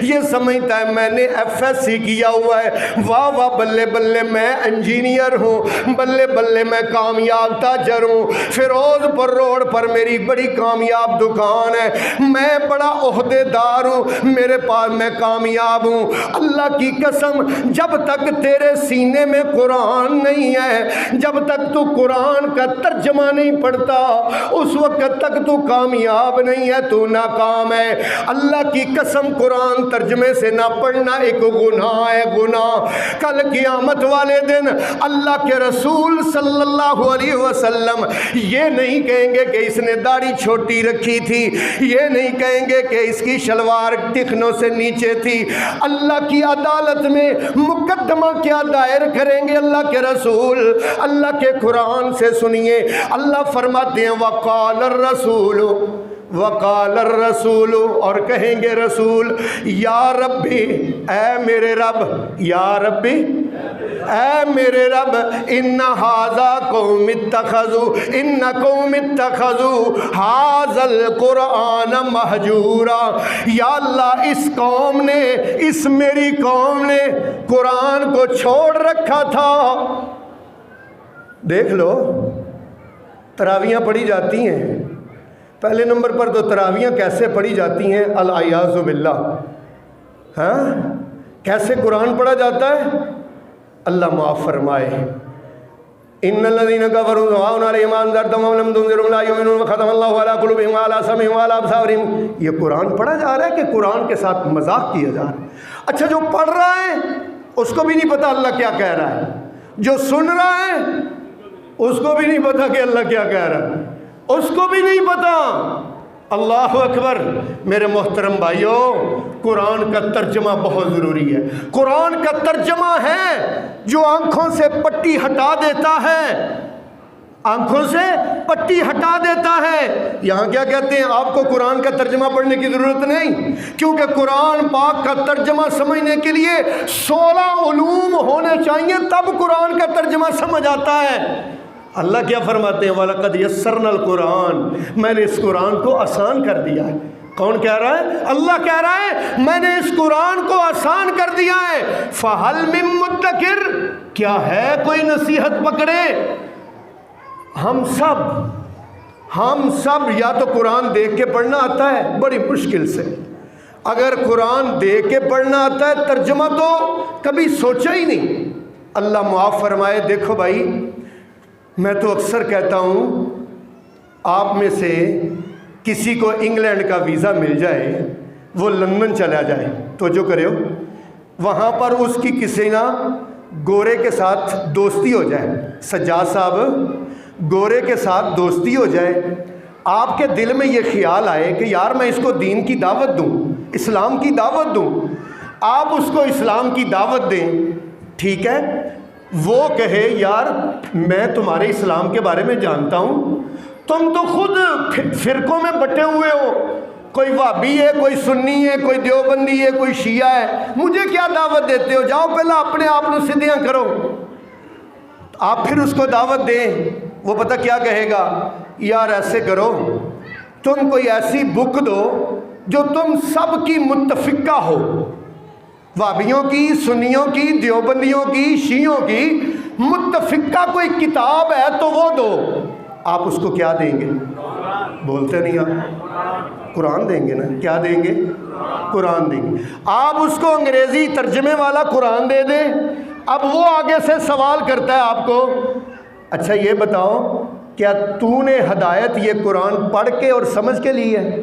یہ سمجھتا ہے میں نے ایف ایس سی کیا ہوا ہے، واہ واہ بلے بلے میں انجینئر ہوں، بلے بلے میں کامیاب تاجر ہوں، فیروز پر روڈ پر میری بڑی کامیاب دکان ہے، میں بڑا عہدے دار ہوں، میرے پاس میں کامیاب ہوں۔ اللہ کی قسم جب تک تیرے سینے میں قرآن نہیں ہے، جب تک تو قرآن کا ترجمہ نہیں پڑھتا، اس وقت تک تو کامیاب نہیں ہے، تو ناکام ہے۔ اللہ کی قسم قرآن ترجمے سے نہ پڑھنا ایک گناہ ہے، گناہ۔ کل قیامت والے دن اللہ کے رسول صلی اللہ علیہ وسلم یہ نہیں کہیں گے کہ اس نے داڑھی چھوٹی رکھی تھی، یہ نہیں کہیں گے کہ اس کی شلوار ٹخنوں سے نیچے تھی۔ اللہ کی عدالت میں مقدمہ کیا دائر کریں گے اللہ کے رسول؟ اللہ کے قرآن سے سنیے، اللہ فرماتے ہیں وقال الرسول، وقال الرسول، اور کہیں گے رسول یا ربی، اے میرے رب، یا ربی، اے میرے رب، ان ھذا قوم اتخذوا، ان قوم اتخذوا ھذا القرآن مہجورا، یا اللہ اس قوم نے، اس میری قوم نے قرآن کو چھوڑ رکھا تھا۔ دیکھ لو تراویحاں پڑھی جاتی ہیں، پہلے نمبر پر تو تراویحاں کیسے پڑھی جاتی ہیں، العیاذ باللہ، ہاں کیسے قرآن پڑھا جاتا ہے؟ اللہ معاف فرمائے۔ ان الذين كفروا سواء عليهم انذرتهم ام لم تنذرهم لا يؤمنون وختم الله على قلوبهم وعلى سمعهم وعلى ابصارهم۔ یہ قرآن پڑھا جا رہا ہے کہ قرآن کے ساتھ مذاق کیا جا رہا ہے؟ اچھا جو پڑھ رہا ہے اس کو بھی نہیں پتا اللہ کیا کہہ رہا ہے، جو سن رہا ہے اس کو بھی نہیں پتا کہ اللہ کیا کہہ رہا ہے، اس کو بھی نہیں پتا۔ اللہ اکبر۔ میرے محترم بھائیوں، قرآن کا ترجمہ بہت ضروری ہے۔ قرآن کا ترجمہ ہے جو آنکھوں سے پٹی ہٹا دیتا ہے، آنکھوں سے پٹی ہٹا دیتا ہے۔ یہاں کیا کہتے ہیں؟ آپ کو قرآن کا ترجمہ پڑھنے کی ضرورت نہیں، کیونکہ قرآن پاک کا ترجمہ سمجھنے کے لیے 16 علوم ہونے چاہیے، تب قرآن کا ترجمہ سمجھ آتا ہے۔ اللہ کیا فرماتے ہیں؟ وَلَقَدْ يَسَّرْنَا الْقُرْآنَ، میں نے اس قرآن کو آسان کر دیا ہے۔ کون کہہ رہا ہے؟ اللہ کہہ رہا ہے میں نے اس قرآن کو آسان کر دیا ہے۔ فَهَلْ مِن مُدَّكِرٍ، کیا ہے کوئی نصیحت پکڑے؟ ہم سب یا تو قرآن دیکھ کے پڑھنا آتا ہے بڑی مشکل سے، اگر قرآن دیکھ کے پڑھنا آتا ہے ترجمہ تو کبھی سوچا ہی نہیں۔ اللہ معاف فرمائے۔ دیکھو بھائی، میں تو اکثر کہتا ہوں آپ میں سے کسی کو انگلینڈ کا ویزا مل جائے، وہ لندن چلا جائے، توجہ کرو، وہاں پر اس کی کسی نہ گورے کے ساتھ دوستی ہو جائے، سجاد صاحب گورے کے ساتھ دوستی ہو جائے، آپ کے دل میں یہ خیال آئے کہ یار میں اس کو دین کی دعوت دوں، اسلام کی دعوت دوں، آپ اس کو اسلام کی دعوت دیں، ٹھیک ہے؟ وہ کہے یار میں تمہارے اسلام کے بارے میں جانتا ہوں، تم تو خود فرقوں میں بٹے ہوئے ہو، کوئی وہابی ہے، کوئی سنی ہے، کوئی دیوبندی ہے، کوئی شیعہ ہے، مجھے کیا دعوت دیتے ہو؟ جاؤ پہلے اپنے آپ کو سدھیاں کرو۔ آپ پھر اس کو دعوت دیں، وہ پتہ کیا کہے گا؟ یار ایسے کرو، تم کوئی ایسی بک دو جو تم سب کی متفقہ ہو، وہابیوں کی، سنیوں کی، دیوبندیوں کی، شیعوں کی، متفقہ کوئی کتاب ہے تو وہ دو، آپ اس کو کیا دیں گے؟ بولتے نہیں آپ؟ قرآن دیں گے نا، کیا دیں گے؟ قرآن دیں گے۔ آپ اس کو انگریزی ترجمے والا قرآن دے دیں، اب وہ آگے سے سوال کرتا ہے آپ کو، اچھا یہ بتاؤ کیا تو نے ہدایت یہ قرآن پڑھ کے اور سمجھ کے لی ہے؟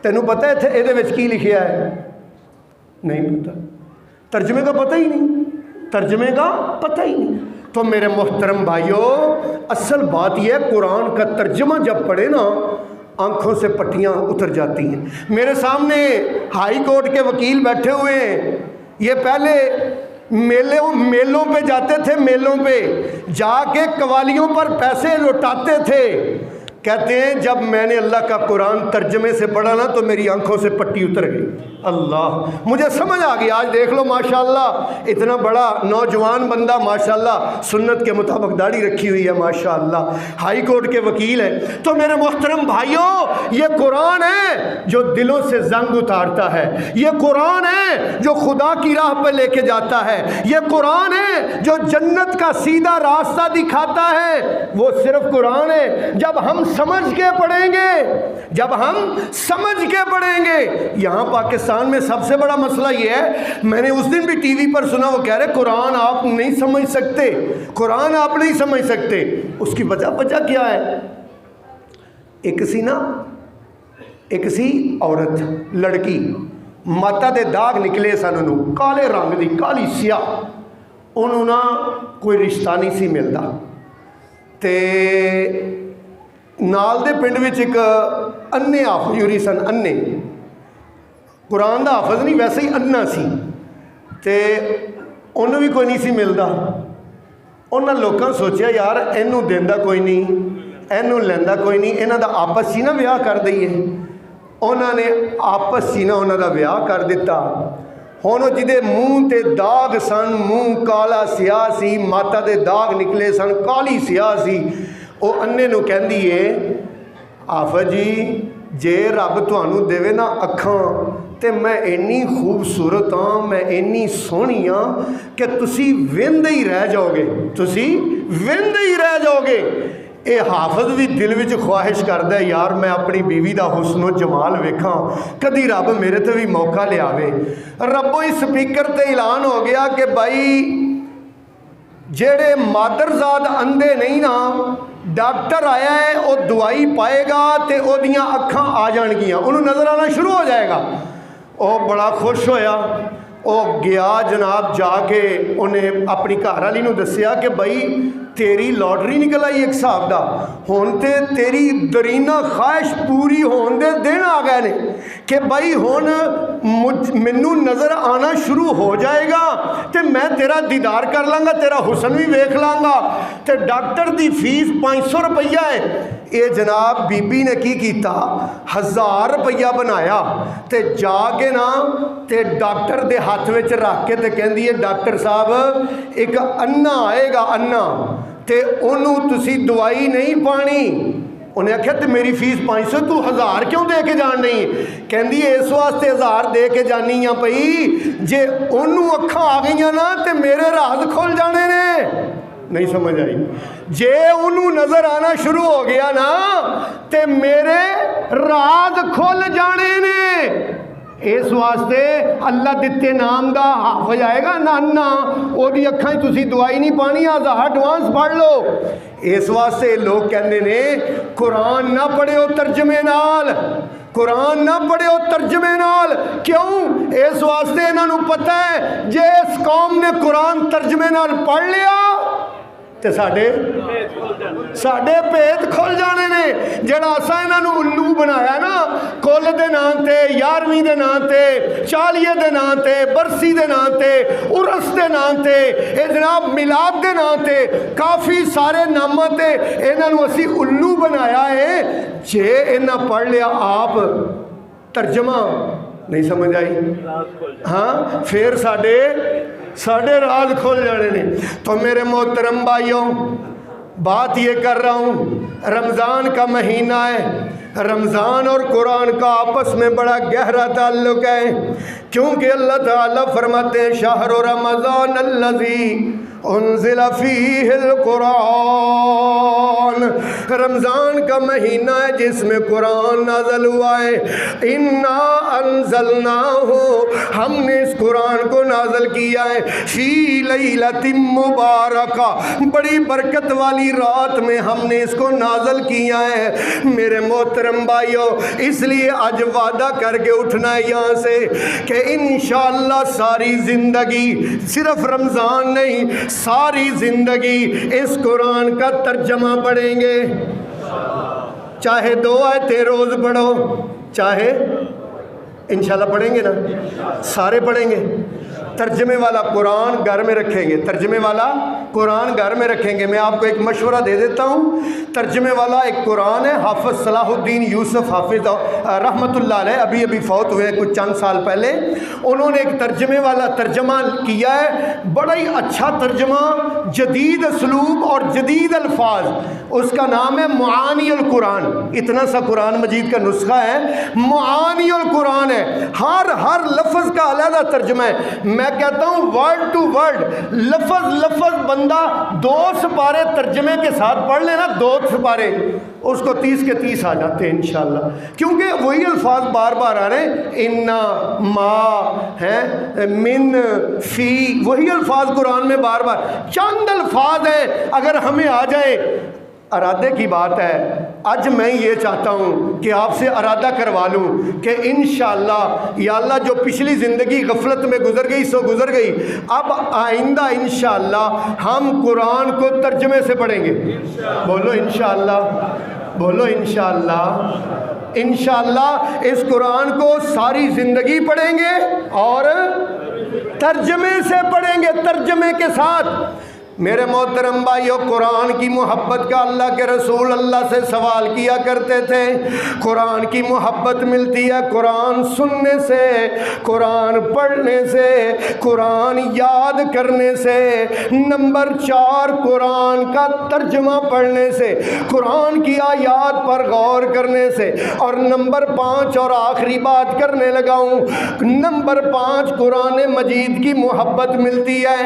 تینوں پتہ ہے یہ کی لکھیا ہے؟ نہیں پتہ، ترجمے کا پتہ ہی نہیں، ترجمے کا پتہ ہی نہیں۔ تو میرے محترم بھائیوں، اصل بات یہ ہے قرآن کا ترجمہ جب پڑھے نا آنکھوں سے پٹیاں اتر جاتی ہیں۔ میرے سامنے ہائی کورٹ کے وکیل بیٹھے ہوئے ہیں، یہ پہلے میلوں پہ جاتے تھے، میلوں پہ جا کے قوالیوں پر پیسے لوٹاتے تھے، کہتے ہیں جب میں نے اللہ کا قرآن ترجمے سے پڑھا نا تو میری آنکھوں سے پٹی اتر گئی۔ اللہ، مجھے سمجھ آ گئی۔ آج دیکھ لو ماشاءاللہ اتنا بڑا نوجوان بندہ ماشاءاللہ سنت کے مطابق داڑھی رکھی ہوئی ہے ماشاءاللہ، ہائی کورٹ کے وکیل ہے۔ تو میرے محترم بھائیوں، یہ قرآن ہے جو دلوں سے زنگ اتارتا ہے، یہ قرآن ہے جو خدا کی راہ پہ لے کے جاتا ہے، یہ قرآن ہے جو جنت کا سیدھا راستہ دکھاتا ہے۔ وہ صرف قرآن ہے جب ہم سمجھ کے پڑھیں گے، جب ہم سمجھ کے پڑھیں گے۔ یہاں پاکستان میں سب سے بڑا مسئلہ یہ ہے، میں نے اس دن بھی ٹی وی پر سنا، وہ کہہ رہے قرآن آپ نہیں سمجھ سکتے، قرآن آپ نہیں سمجھ سکتے۔ اس کی وجہ کیا ہے؟ ایک سی عورت لڑکی ماتا دے داغ نکلے سن، انہوں کالے رنگ دی، کالی سیاہ، انہوں نا کوئی رشتہ نہیں سی ملتا، تے نال دے پنڈ وچ ایک انے حافظ یوری سن، انے قرآن دا حافظ نہیں ویسے ہی انا سی، تے انہوں بھی کوئی نہیں سی ملتا۔ انہاں لوکاں سوچیا یار اینوں دیندا کوئی نہیں، اینوں لیندا کوئی نہیں، انہاں دا آپس چی نا ویاہ کر دئیے۔ انہاں نے آپس چی نا انہاں دا ویاہ کر دیتا۔ ہن وہ جدے منہ تے داغ سن، منہ کالا سیاہ سی، ماتا دے داغ نکلے سن، کالی سیاہ سی، وہ انے نو کہندی ہے آفا جی جے رب تانوں دے نا اکھاں تے میں اینی خوبصورت ہاں، میں اینی سونی ہاں کہ تسی ویندے ہی رہ جاؤ گے، تسی ویندے ہی رہ جاؤ گے۔ اے حافظ بھی دل وچ خواہش کردا ہے یار میں اپنی بیوی دا حسن و جمال ویکھاں، کدی رب میرے تے بھی موقع لے آوے۔ ربوں ہی سپیکر تے اعلان ہو گیا کہ بھائی جیڑے مادرزاد اندھے نہیں نا، ڈاکٹر آیا ہے وہ دوائی پائے گا تے او دیاں اکھاں آ جان گیاں، انہوں نظر آنا شروع ہو جائے گا۔ وہ بڑا خوش ہویا، وہ گیا جناب، جا کے انہیں اپنی گھر والی نو دسیا کہ بھائی تیری لاٹری نکل آئی ایک حساب دا، ہون تے تیری درینہ خواہش پوری ہون دے دن آ گئے نے کہ بھائی ہون مینوں نظر آنا شروع ہو جائے گا تے میں تیرا دیدار کر لاں گا، تیرا حسن بھی ویکھ لاں گا۔ تے ڈاکٹر دی فیس 500 روپیہ ہے۔ اے جناب بی بی نے کی کیتا، 1000 روپیہ بنایا تے جا کے نا تے ڈاکٹر دے ہاتھ وچ رکھ کے تے کہندی ہے ڈاکٹر صاحب ایک انا آئے گا، انا تے انہوں تسی دوائی نہیں پانی۔ انہیں آخیا تے میری فیس 500 تو 1000 کیوں دے کے جان نہیں؟ کہندی ہے اس واسطے 1000 دے کے جانی ہاں پئی جے انہوں اکھاں آ گئیاں نا تے میرے راز کھل جانے نے۔ نہیں سمجھ آئی؟ جے انہوں نظر آنا شروع ہو گیا نا تے میرے راز کھل جانے نے۔ اس واسطے اللہ دتے نام دا حافظ آئے گا نانا او دی اکھاں تسی دوائی نہیں پانی، 1000 ایڈوانس پڑھ لو۔ اس واسطے لوگ کہندے نے قرآن نہ پڑھو ترجمے نال، قرآن نہ پڑھو ترجمے نال۔ کیوں؟ اس واسطے انہاں نوں پتہ ہے جے اس قوم نے قرآن ترجمے نال پڑھ لیا تے ساڈے پیت کھل جانے نے۔ جڑا اساں انہاں نوں الو بنایا نا کل دے نام تے، 11ویں دے نام تے، 40 دے نام تے، برسی دے نام تے، عرس دے نام تے، اے جناب میلاد دے نام تے، کافی سارے ناماں تے انہاں نوں اسی الو بنایا ہے۔ جے انہاں پڑھ لیا آپ ترجمہ، نہیں سمجھ آئی؟ ہاں پھر ساڈے راز کھل جانے نے۔ تو میرے محترم بھائیوں بات یہ کر رہا ہوں، رمضان کا مہینہ ہے، رمضان اور قرآن کا آپس میں بڑا گہرا تعلق ہے، کیونکہ اللہ تعالیٰ فرماتے ہیں شہر رمضان الذی انزل فیہ القرآن، رمضان کا مہینہ ہے جس میں قرآن نازل ہوا ہے۔ انا انزلناہ، ہم نے اس قرآن کو نازل کیا ہے فی لیلۃ مبارکہ، بڑی برکت والی رات میں ہم نے اس کو نازل کیا ہے۔ میرے محترم بھائیو، اس لیے آج وعدہ کر کے اٹھنا ہے یہاں سے کہ انشاءاللہ ساری زندگی، صرف رمضان نہیں، ساری زندگی اس قرآن کا ترجمہ پڑھیں گے۔ چاہے 2 آیتیں روز پڑھو، چاہے انشاءاللہ پڑھیں گے نا، سارے پڑھیں گے۔ ترجمے والا قرآن گھر میں رکھیں گے، ترجمے والا قرآن گھر میں رکھیں گے۔ میں آپ کو ایک مشورہ دے دیتا ہوں، ترجمے والا ایک قرآن ہے، حافظ صلاح الدین یوسف حافظ رحمۃ اللہ علیہ، ابھی فوت ہوئے کچھ چند سال پہلے، انہوں نے ایک ترجمے والا ترجمہ کیا ہے، بڑا ہی اچھا ترجمہ، جدید اسلوب اور جدید الفاظ، اس کا نام ہے معانی القرآن۔ اتنا سا قرآن مجید کا نسخہ ہے، معانی القرآن ہے، ہر لفظ کا علیحدہ ترجمہ ہے۔ میں کہتا ہوں ورڈ ٹو ورڈ، لفظ بندہ 2 سپارے ترجمے کے ساتھ پڑھ لینا، 2 سپارے، اس کو 30 کے 30 آ جاتے ہیں انشاءاللہ، کیونکہ وہی الفاظ بار بار آ رہے ہیں، انا، ما ہے، من، فی، وہی الفاظ قرآن میں بار بار، چند الفاظ ہیں اگر ہمیں آ جائے۔ ارادے کی بات ہے، آج میں یہ چاہتا ہوں کہ آپ سے ارادہ کروا لوں کہ انشاءاللہ یا اللہ جو پچھلی زندگی غفلت میں گزر گئی سو گزر گئی، اب آئندہ انشاءاللہ ہم قرآن کو ترجمے سے پڑھیں گے۔ بولو انشاءاللہ، بولو انشاءاللہ۔ انشاءاللہ اس قرآن کو ساری زندگی پڑھیں گے اور ترجمے سے پڑھیں گے، ترجمے کے ساتھ۔ میرے محترم بھائیو، قرآن کی محبت کا اللہ کے رسول اللہ سے سوال کیا کرتے تھے۔ قرآن کی محبت ملتی ہے قرآن سننے سے، قرآن پڑھنے سے، قرآن یاد کرنے سے، نمبر 4 قرآن کا ترجمہ پڑھنے سے، قرآن کی آیات پر غور کرنے سے، اور نمبر 5 اور آخری بات کرنے لگا ہوں، نمبر 5 قرآن مجید کی محبت ملتی ہے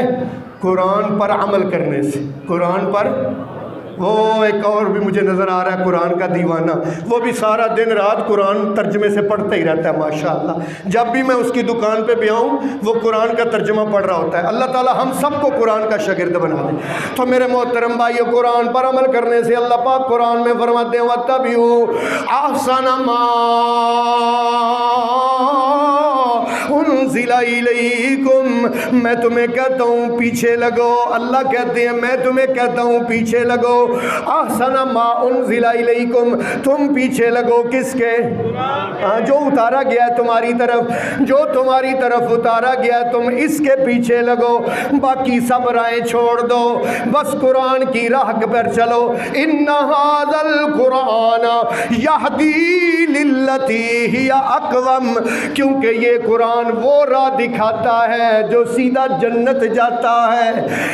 قرآن پر عمل کرنے سے۔ قرآن پر، وہ ایک اور بھی مجھے نظر آ رہا ہے قرآن کا دیوانہ، وہ بھی سارا دن رات قرآن ترجمے سے پڑھتا ہی رہتا ہے ماشاءاللہ، جب بھی میں اس کی دکان پہ بھی آؤں وہ قرآن کا ترجمہ پڑھ رہا ہوتا ہے۔ اللہ تعالی ہم سب کو قرآن کا شاگرد بنا دے۔ تو میرے محترم بھائیو، قرآن پر عمل کرنے سے اللہ پاک قرآن میں فرماتے ہیں وَاتَّبِعُوا أَحْسَنَ مَا انزل الیکم، میں تمہیں کہتا ہوں پیچھے لگو، اللہ کہتے ہیں میں تمہیں کہتا ہوں پیچھے لگو، احسن ما انزل الیکم، تم پیچھے لگو کس کے؟ جو اتارا گیا ہے تمہاری طرف، جو تمہاری طرف اتارا گیا ہے تم اس کے پیچھے لگو، باقی سب رائیں چھوڑ دو، بس قرآن کی راہ پر چلو۔ ان ھذا القرآن یہدی للتی ہی اقوم، کیونکہ یہ قرآن وہ راہ دکھاتا ہے جو سیدھا جنت جاتا ہے،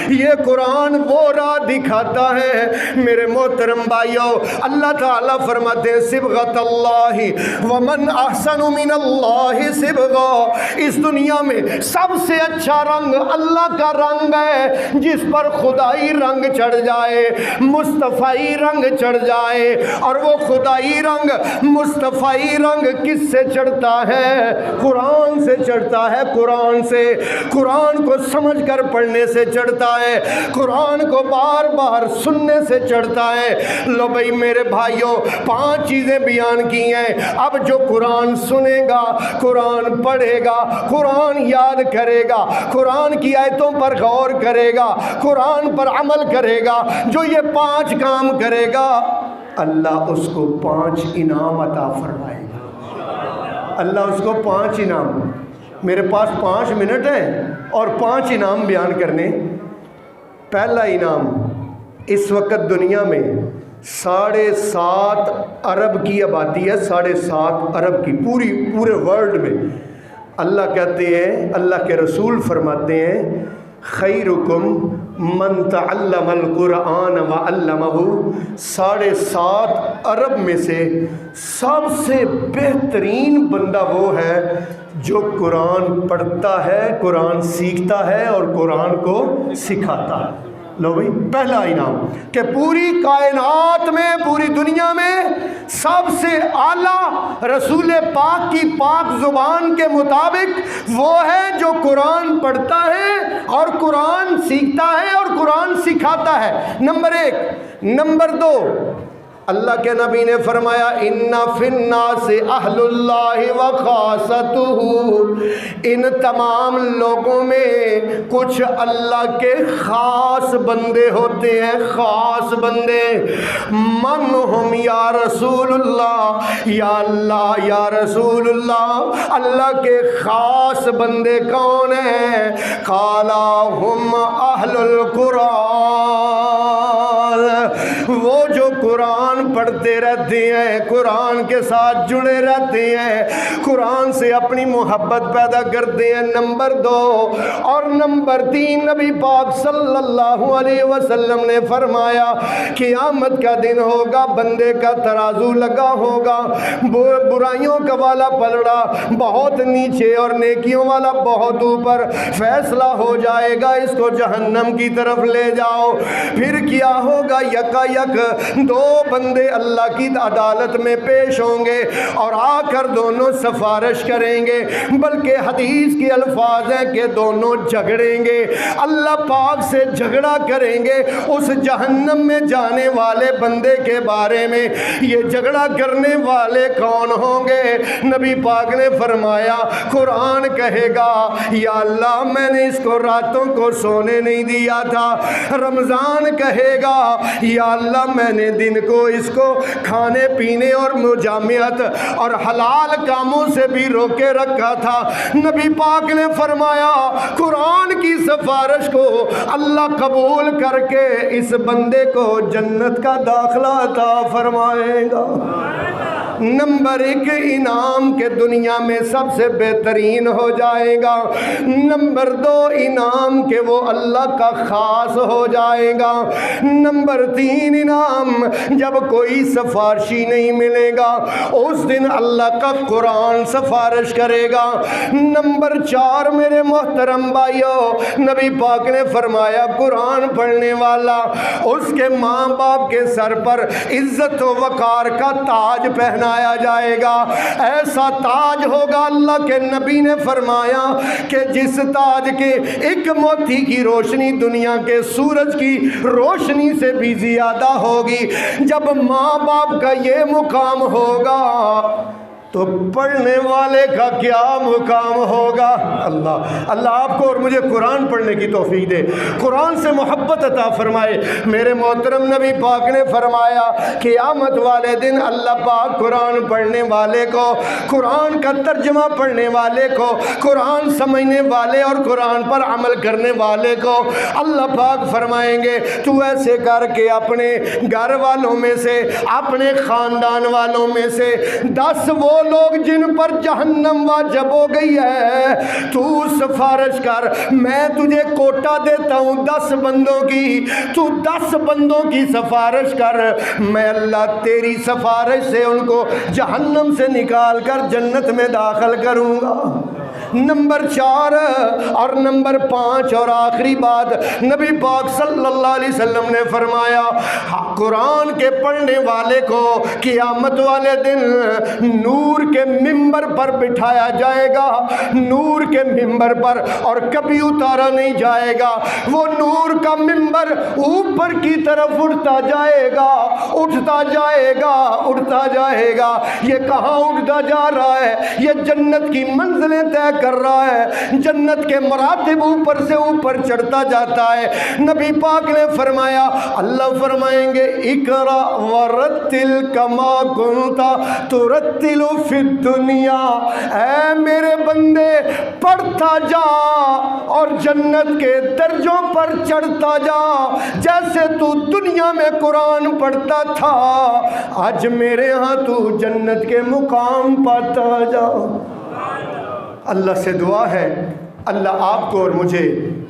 یہ قرآن وہ راہ دکھاتا ہے۔ میرے محترم بھائیو، اللہ تعالیٰ فرماتے ہیں صبغۃ اللہ ومن احسن من اللہ صبغہ، اس دنیا میں سب سے اچھا رنگ اللہ کا رنگ ہے، جس پر خدائی رنگ چڑھ جائے، مصطفی رنگ چڑھ جائے، اور وہ خدائی رنگ، مصطفی رنگ کس سے چڑھتا ہے؟ قرآن سے چڑھتا ہے، قرآن سے، قرآن کو سمجھ کر پڑھنے سے چڑھتا ہے، قرآن کو بار بار سننے سے چڑھتا ہے۔ لو بھائی میرے بھائیوں، 5 چیزیں بیان کی ہیں، اب جو قرآن سنے گا، قرآن پڑھے گا، قرآن یاد کرے گا، قرآن کی آیتوں پر غور کرے گا، قرآن پر عمل کرے گا، جو یہ 5 کام کرے گا، اللہ اس کو 5 انعام عطا فرمائے گا۔ اللہ اس کو 5 انعام، میرے پاس 5 منٹ ہیں اور 5 انعام بیان کرنے۔ پہلا انعام، اس وقت دنیا میں 7.5 ارب کی آبادی ہے، 7.5 ارب کی، پورے ورلڈ میں۔ اللہ کہتے ہیں، اللہ کے رسول فرماتے ہیں خیرکم من تعلم القرآن وعلمہ، 7.5 ارب میں سے سب سے بہترین بندہ وہ ہے جو قرآن پڑھتا ہے، قرآن سیکھتا ہے اور قرآن کو سکھاتا ہے۔ لو بھائی، پہلا انعام کہ پوری کائنات میں، پوری دنیا میں سب سے اعلیٰ رسول پاک کی پاک زبان کے مطابق وہ ہے جو قرآن پڑھتا ہے اور قرآن سیکھتا ہے اور قرآن سکھاتا ہے، نمبر 1۔ نمبر 2، اللہ کے نبی نے فرمایا ان فی الناس اہل اللہ و خاصتہ، ان تمام لوگوں میں کچھ اللہ کے خاص بندے ہوتے ہیں، خاص بندے۔ من ہم یا رسول اللہ، یا اللہ یا رسول اللہ، اللہ کے خاص بندے کون ہیں؟ قالا ہم اہل القرآن، وہ جو قرآن پڑھتے رہتے ہیں، قرآن کے ساتھ جڑے رہتے ہیں، قرآن سے اپنی محبت پیدا کرتے ہیں، نمبر 2۔ اور نمبر 3، نبی پاک صلی اللہ علیہ وسلم نے فرمایا قیامت کا دن ہوگا، بندے کا ترازو لگا ہوگا، برائیوں کا والا پلڑا بہت نیچے اور نیکیوں والا بہت اوپر، فیصلہ ہو جائے گا اس کو جہنم کی طرف لے جاؤ۔ پھر کیا ہوگا؟ یکا یک 2 بندے اللہ کی عدالت میں پیش ہوں گے اور آ کر دونوں سفارش کریں گے، بلکہ حدیث کے الفاظ ہیں کہ دونوں جھگڑیں گے، اللہ پاک سے جھگڑا کریں گے اس جہنم میں جانے والے بندے کے بارے میں۔ یہ جھگڑا کرنے والے کون ہوں گے؟ نبی پاک نے فرمایا قرآن کہے گا یا اللہ میں نے اس کو راتوں کو سونے نہیں دیا تھا، رمضان کہے گا یا اللہ میں نے دن کو اس کو کھانے پینے اور مجامعت اور حلال کاموں سے بھی روکے رکھا تھا۔ نبی پاک نے فرمایا قرآن کی سفارش کو اللہ قبول کر کے اس بندے کو جنت کا داخلہ عطا فرمائے گا۔ نمبر 1 انعام کے دنیا میں سب سے بہترین ہو جائے گا، نمبر 2 انعام کہ وہ اللہ کا خاص ہو جائے گا، نمبر 3 انعام جب کوئی سفارشی نہیں ملے گا اس دن اللہ کا قرآن سفارش کرے گا، نمبر 4 میرے محترم بھائیو نبی پاک نے فرمایا قرآن پڑھنے والا اس کے ماں باپ کے سر پر عزت و وقار کا تاج پہنا جائے گا، ایسا تاج ہوگا اللہ کے نبی نے فرمایا کہ جس تاج کے ایک موتی کی روشنی دنیا کے سورج کی روشنی سے بھی زیادہ ہوگی۔ جب ماں باپ کا یہ مقام ہوگا تو پڑھنے والے کا کیا مقام ہوگا؟ اللہ آپ کو اور مجھے قرآن پڑھنے کی توفیق دے، قرآن سے محبت عطا فرمائے۔ میرے محترم نبی پاک نے فرمایا قیامت والے دن اللہ پاک قرآن پڑھنے والے کو، قرآن کا ترجمہ پڑھنے والے کو، قرآن سمجھنے والے اور قرآن پر عمل کرنے والے کو اللہ پاک فرمائیں گے تو ایسے کر کے اپنے گھر والوں میں سے، اپنے خاندان والوں میں سے 10 وہ لوگ جن پر جہنم واجب ہو گئی ہے تو سفارش کر، میں تجھے کوٹا دیتا ہوں 10 بندوں کی، تو 10 بندوں کی سفارش کر، میں اللہ تیری سفارش سے ان کو جہنم سے نکال کر جنت میں داخل کروں گا۔ نمبر 4 اور نمبر 5 اور آخری بات نبی پاک صلی اللہ علیہ وسلم نے فرمایا قرآن کے پڑھنے والے کو قیامت والے دن نور کے ممبر پر بٹھایا جائے گا، نور کے ممبر پر، اور کبھی اتارا نہیں جائے گا، وہ نور کا ممبر اوپر کی طرف اٹھتا جائے گا، اٹھتا جائے گا، اٹھتا جائے گا۔ یہ کہاں اٹھتا جا رہا ہے؟ یہ جنت کی منزلیں طے کر رہا ہے، جنت کے مراتب اوپر سے اوپر چڑھتا جاتا ہے۔ نبی پاک نے فرمایا اللہ فرمائیں گے اقرا ورتل کما کنت ترتل فی الدنیا، اے میرے بندے پڑھتا جا اور جنت کے درجوں پر چڑھتا جا، جیسے تو دنیا میں قرآن پڑھتا تھا آج میرے ہاں تو جنت کے مقام پاتا جا۔ اللہ سے دعا ہے اللہ آپ کو اور مجھے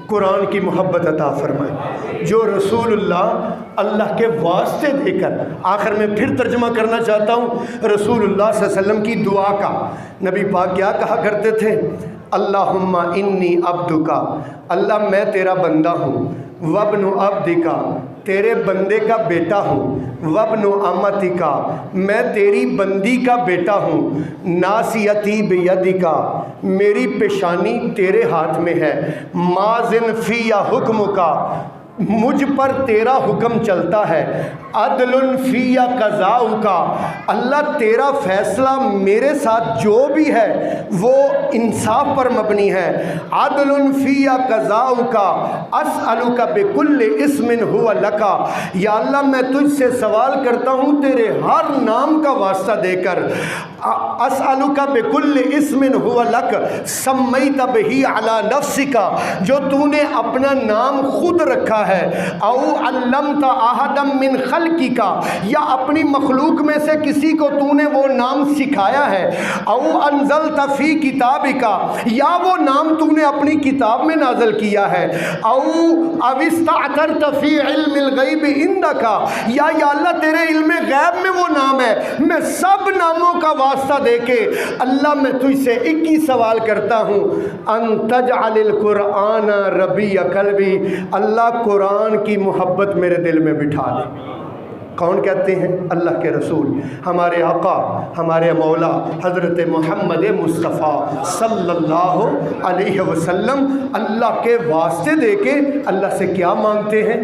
قرآن کی محبت عطا فرمائے، جو رسول اللہ کے واسطے دے کر، آخر میں پھر ترجمہ کرنا چاہتا ہوں رسول اللہ صلی اللہ علیہ وسلم کی دعا کا۔ نبی پاک کیا کہا کرتے تھے؟ اللہم انی عبدکا، اللہ میں تیرا بندہ ہوں، وابن عبدکا، تیرے بندے کا بیٹا ہوں، وابن امتکا، میں تیری بندی کا بیٹا ہوں، ناسیتی بیدکا، میری پیشانی تیرے ہاتھ میں ہے، ماضٍ فی حکم کا، مجھ پر تیرا حکم چلتا ہے، عدل فی قضاء کا، اللہ تیرا فیصلہ میرے ساتھ جو بھی ہے وہ انصاف پر مبنی ہے، عدل فی قضاء کا، اسألک بکل اسم ہوا لکا، یا اللہ میں تجھ سے سوال کرتا ہوں تیرے ہر نام کا واسطہ دے کر، اسألک بکل اسم ہوا لک سمیت بہی علی نفسک، جو تو نے اپنا نام خود رکھا ہے، او علمت احدا من خلقک، یا اپنی مخلوق میں سے کسی کو تو نے وہ نام سکھایا ہے، او انزلت فی کتابک، یا وہ نام تو نے اپنی کتاب میں نازل کیا ہے، او استعثرت فی علم الغیب عندک، یا اللہ تیرے علم غیب میں وہ نام ہے۔ میں سب ناموں کا واسطہ دے کے اللہ میں تجھ سے ایک ہی سوال کرتا ہوں، ان تجعل القرآن ربیع قلبی، اللہ قرآن کی محبت میرے دل میں بٹھا دے۔ کون کہتے ہیں؟ اللہ کے رسول، ہمارے آقا، ہمارے مولا حضرت محمد مصطفیٰ صلی اللہ علیہ وسلم اللہ کے واسطے دے کے اللہ سے کیا مانگتے ہیں؟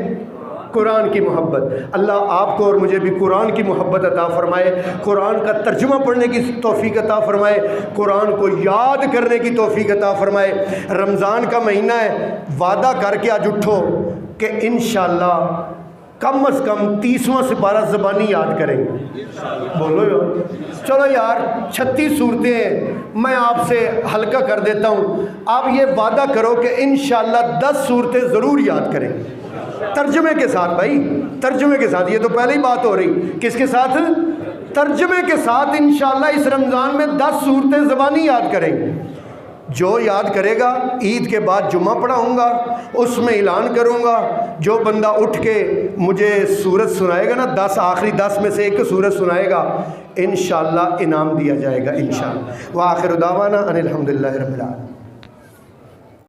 قرآن کی محبت۔ اللہ آپ کو اور مجھے بھی قرآن کی محبت عطا فرمائے، قرآن کا ترجمہ پڑھنے کی توفیق عطا فرمائے، قرآن کو یاد کرنے کی توفیق عطا فرمائے۔ رمضان کا مہینہ ہے، وعدہ کر کے آج اٹھو کہ انشاءاللہ کم از کم 30واں سپارہ زبانی یاد کریں گے۔ بولو یار، چلو یار 36 صورتیں ہیں، میں آپ سے ہلکا کر دیتا ہوں، آپ یہ وعدہ کرو کہ انشاءاللہ 10 صورتیں ضرور یاد کریں گے، ترجمے کے ساتھ۔ بھائی ترجمے کے ساتھ، یہ تو پہلے ہی بات ہو رہی، کس کے ساتھ؟ ترجمے کے ساتھ۔ انشاءاللہ اس رمضان میں 10 صورتیں زبانی یاد کریں گے۔ جو یاد کرے گا، عید کے بعد جمعہ پڑھاؤں گا، اس میں اعلان کروں گا، جو بندہ اٹھ کے مجھے سورت سنائے گا نا، 10 آخری 10 میں سے ایک سورت سنائے گا، انشاءاللہ انعام دیا جائے گا انشاءاللہ۔ وآخر دعوانا ان الحمدللہ رب العالمین۔